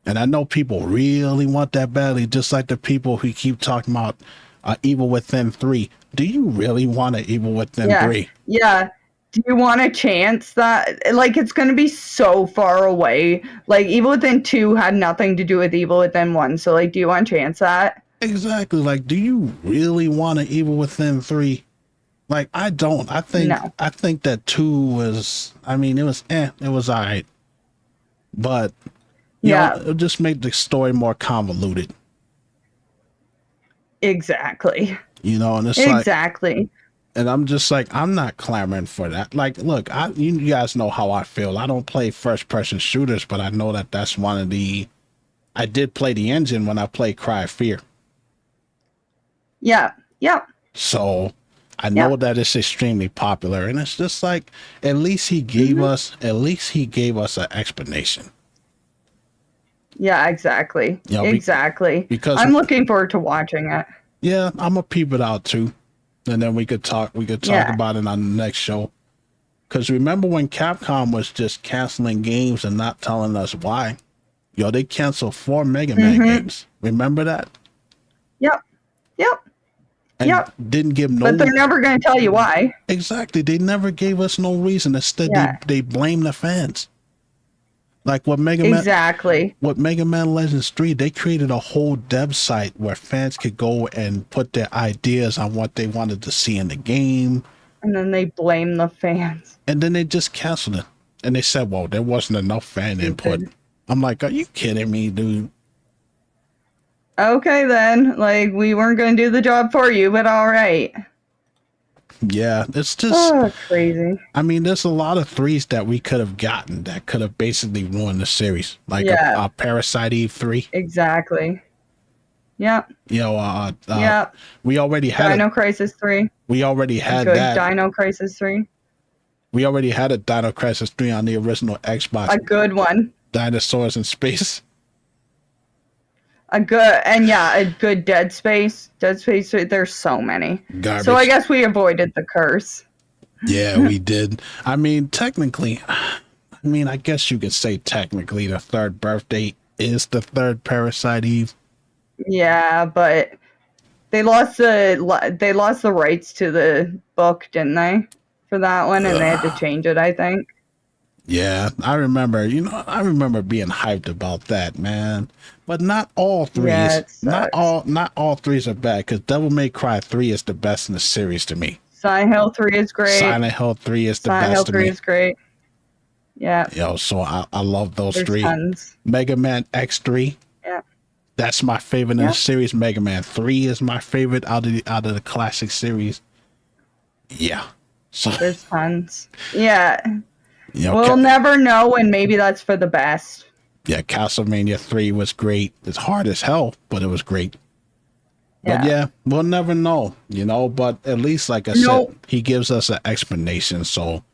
And I know people really want that badly, just like the people who keep talking about Evil Within 3. Do you really want an Evil Within 3?
Yeah. Do you want a chance that, like, it's going to be so far away? Like, Evil Within 2 had nothing to do with Evil Within 1. So, like, do you want a chance that?
Exactly. Like, do you really want an Evil Within 3? Like, I don't. I think that 2 was, it was it was all right. But, you know, it'll just make the story more convoluted.
Exactly.
You know, and it's
exactly.
And I'm just like, I'm not clamoring for that. Like, look, you guys know how I feel. I don't play first-person shooters, but I know that that's one of the... I did play the engine when I played Cry of Fear.
Yeah.
So I know that it's extremely popular, and it's just like, at least he gave us an explanation.
Yeah, exactly. Exactly.
Because
I'm looking forward to watching it.
Yeah, I'm gonna peep it out too. And then we could talk about it on the next show. Because remember when Capcom was just canceling games and not telling us why? They canceled 4 Mega Man games. Remember that?
Yep.
And didn't give no...
But they're never going to tell you why.
Exactly. They never gave us no reason. Instead, they blame the fans. Like what Mega Man Legends 3, they created a whole dev site where fans could go and put their ideas on what they wanted to see in the game.
And then they blame the fans.
And then they just canceled it. And they said, well, there wasn't enough fan input. I'm like, are you kidding me, dude?
Okay, then. Like, we weren't going to do the job for you, but all right.
Yeah, it's just
crazy.
There's a lot of 3s that we could have gotten that could have basically ruined the series, like a Parasite Eve 3.
Exactly. Yeah.
We already had
Dino Crisis 3.
We already had that.
Dino Crisis 3.
We already had a Dino Crisis 3 on the original Xbox.
A good one.
Dinosaurs in Space.
A good Dead Space. Dead Space, there's so many.
Garbage.
So I guess we avoided the curse.
Yeah, we did. Technically, I guess you could say technically the third birthday is the third Parasite Eve.
Yeah, but they lost the rights to the book, didn't they? For that one, and they had to change it, I think.
Yeah, I remember being hyped about that, man. But not all 3s. Not all 3s are bad, because Devil May Cry 3 is the best in the series to me.
Silent Hill 3 is great.
Silent Hill 3 is the best to me.
Silent Hill 3 is great. Yeah.
So I love those
There's
3.
Tons.
Mega Man X3.
Yeah.
That's my favorite in the series. Mega Man 3 is my favorite out of the classic series. Yeah. So
there's tons. Yeah. We'll never know, and maybe that's for the best.
Yeah, Castlevania 3 was great. It's hard as hell, but it was great. But we'll never know, but at least, like I said, he gives us an explanation. So,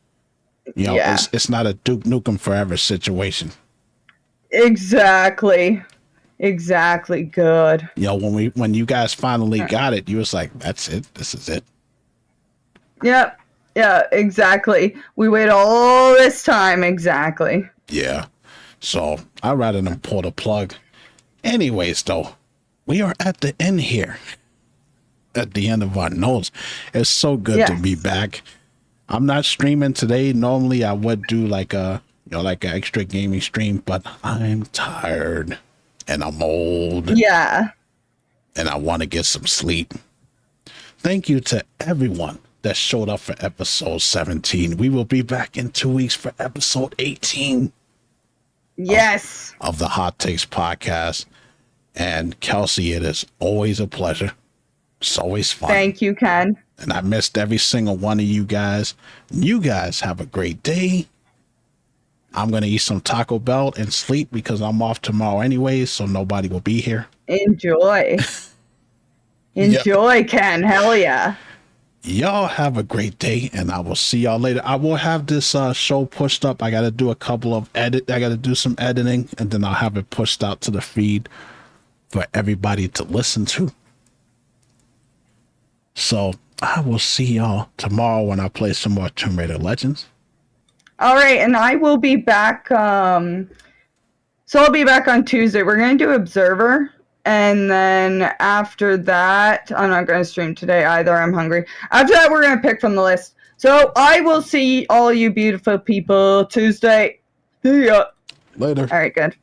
it's not a Duke Nukem Forever situation.
Exactly. Good.
When you guys finally got it, you was like, that's it. This is it.
Yep. Yeah, exactly. We wait all this time. Exactly.
Yeah. So I'd rather them pull the plug. Anyways, though, we are at the end here. At the end of our notes. It's so good to be back. I'm not streaming today. Normally I would do like a like an extra gaming stream, but I'm tired and I'm old.
Yeah.
And I want to get some sleep. Thank you to everyone that showed up for episode 17. We will be back in 2 weeks for episode 18.
Yes.
Of the Hot Takes podcast. And Kelsey, it is always a pleasure. It's always fun.
Thank you, Ken.
And I missed every single one of you guys. You guys have a great day. I'm going to eat some Taco Bell and sleep because I'm off tomorrow anyways, so nobody will be here.
Enjoy. Enjoy, Ken. Hell yeah.
Y'all have a great day, and I will see y'all later. I will have this show pushed up. I got to do a couple of I got to do some editing, and then I'll have it pushed out to the feed for everybody to listen to. So I will see y'all tomorrow when I play some more Tomb Raider Legends.
All right, and I will be back. So I'll be back on Tuesday. We're going to do Observer. And then after that, I'm not going to stream today either. I'm hungry. After that, we're going to pick from the list. So I will see all you beautiful people Tuesday. See ya.
Later.
All right, good.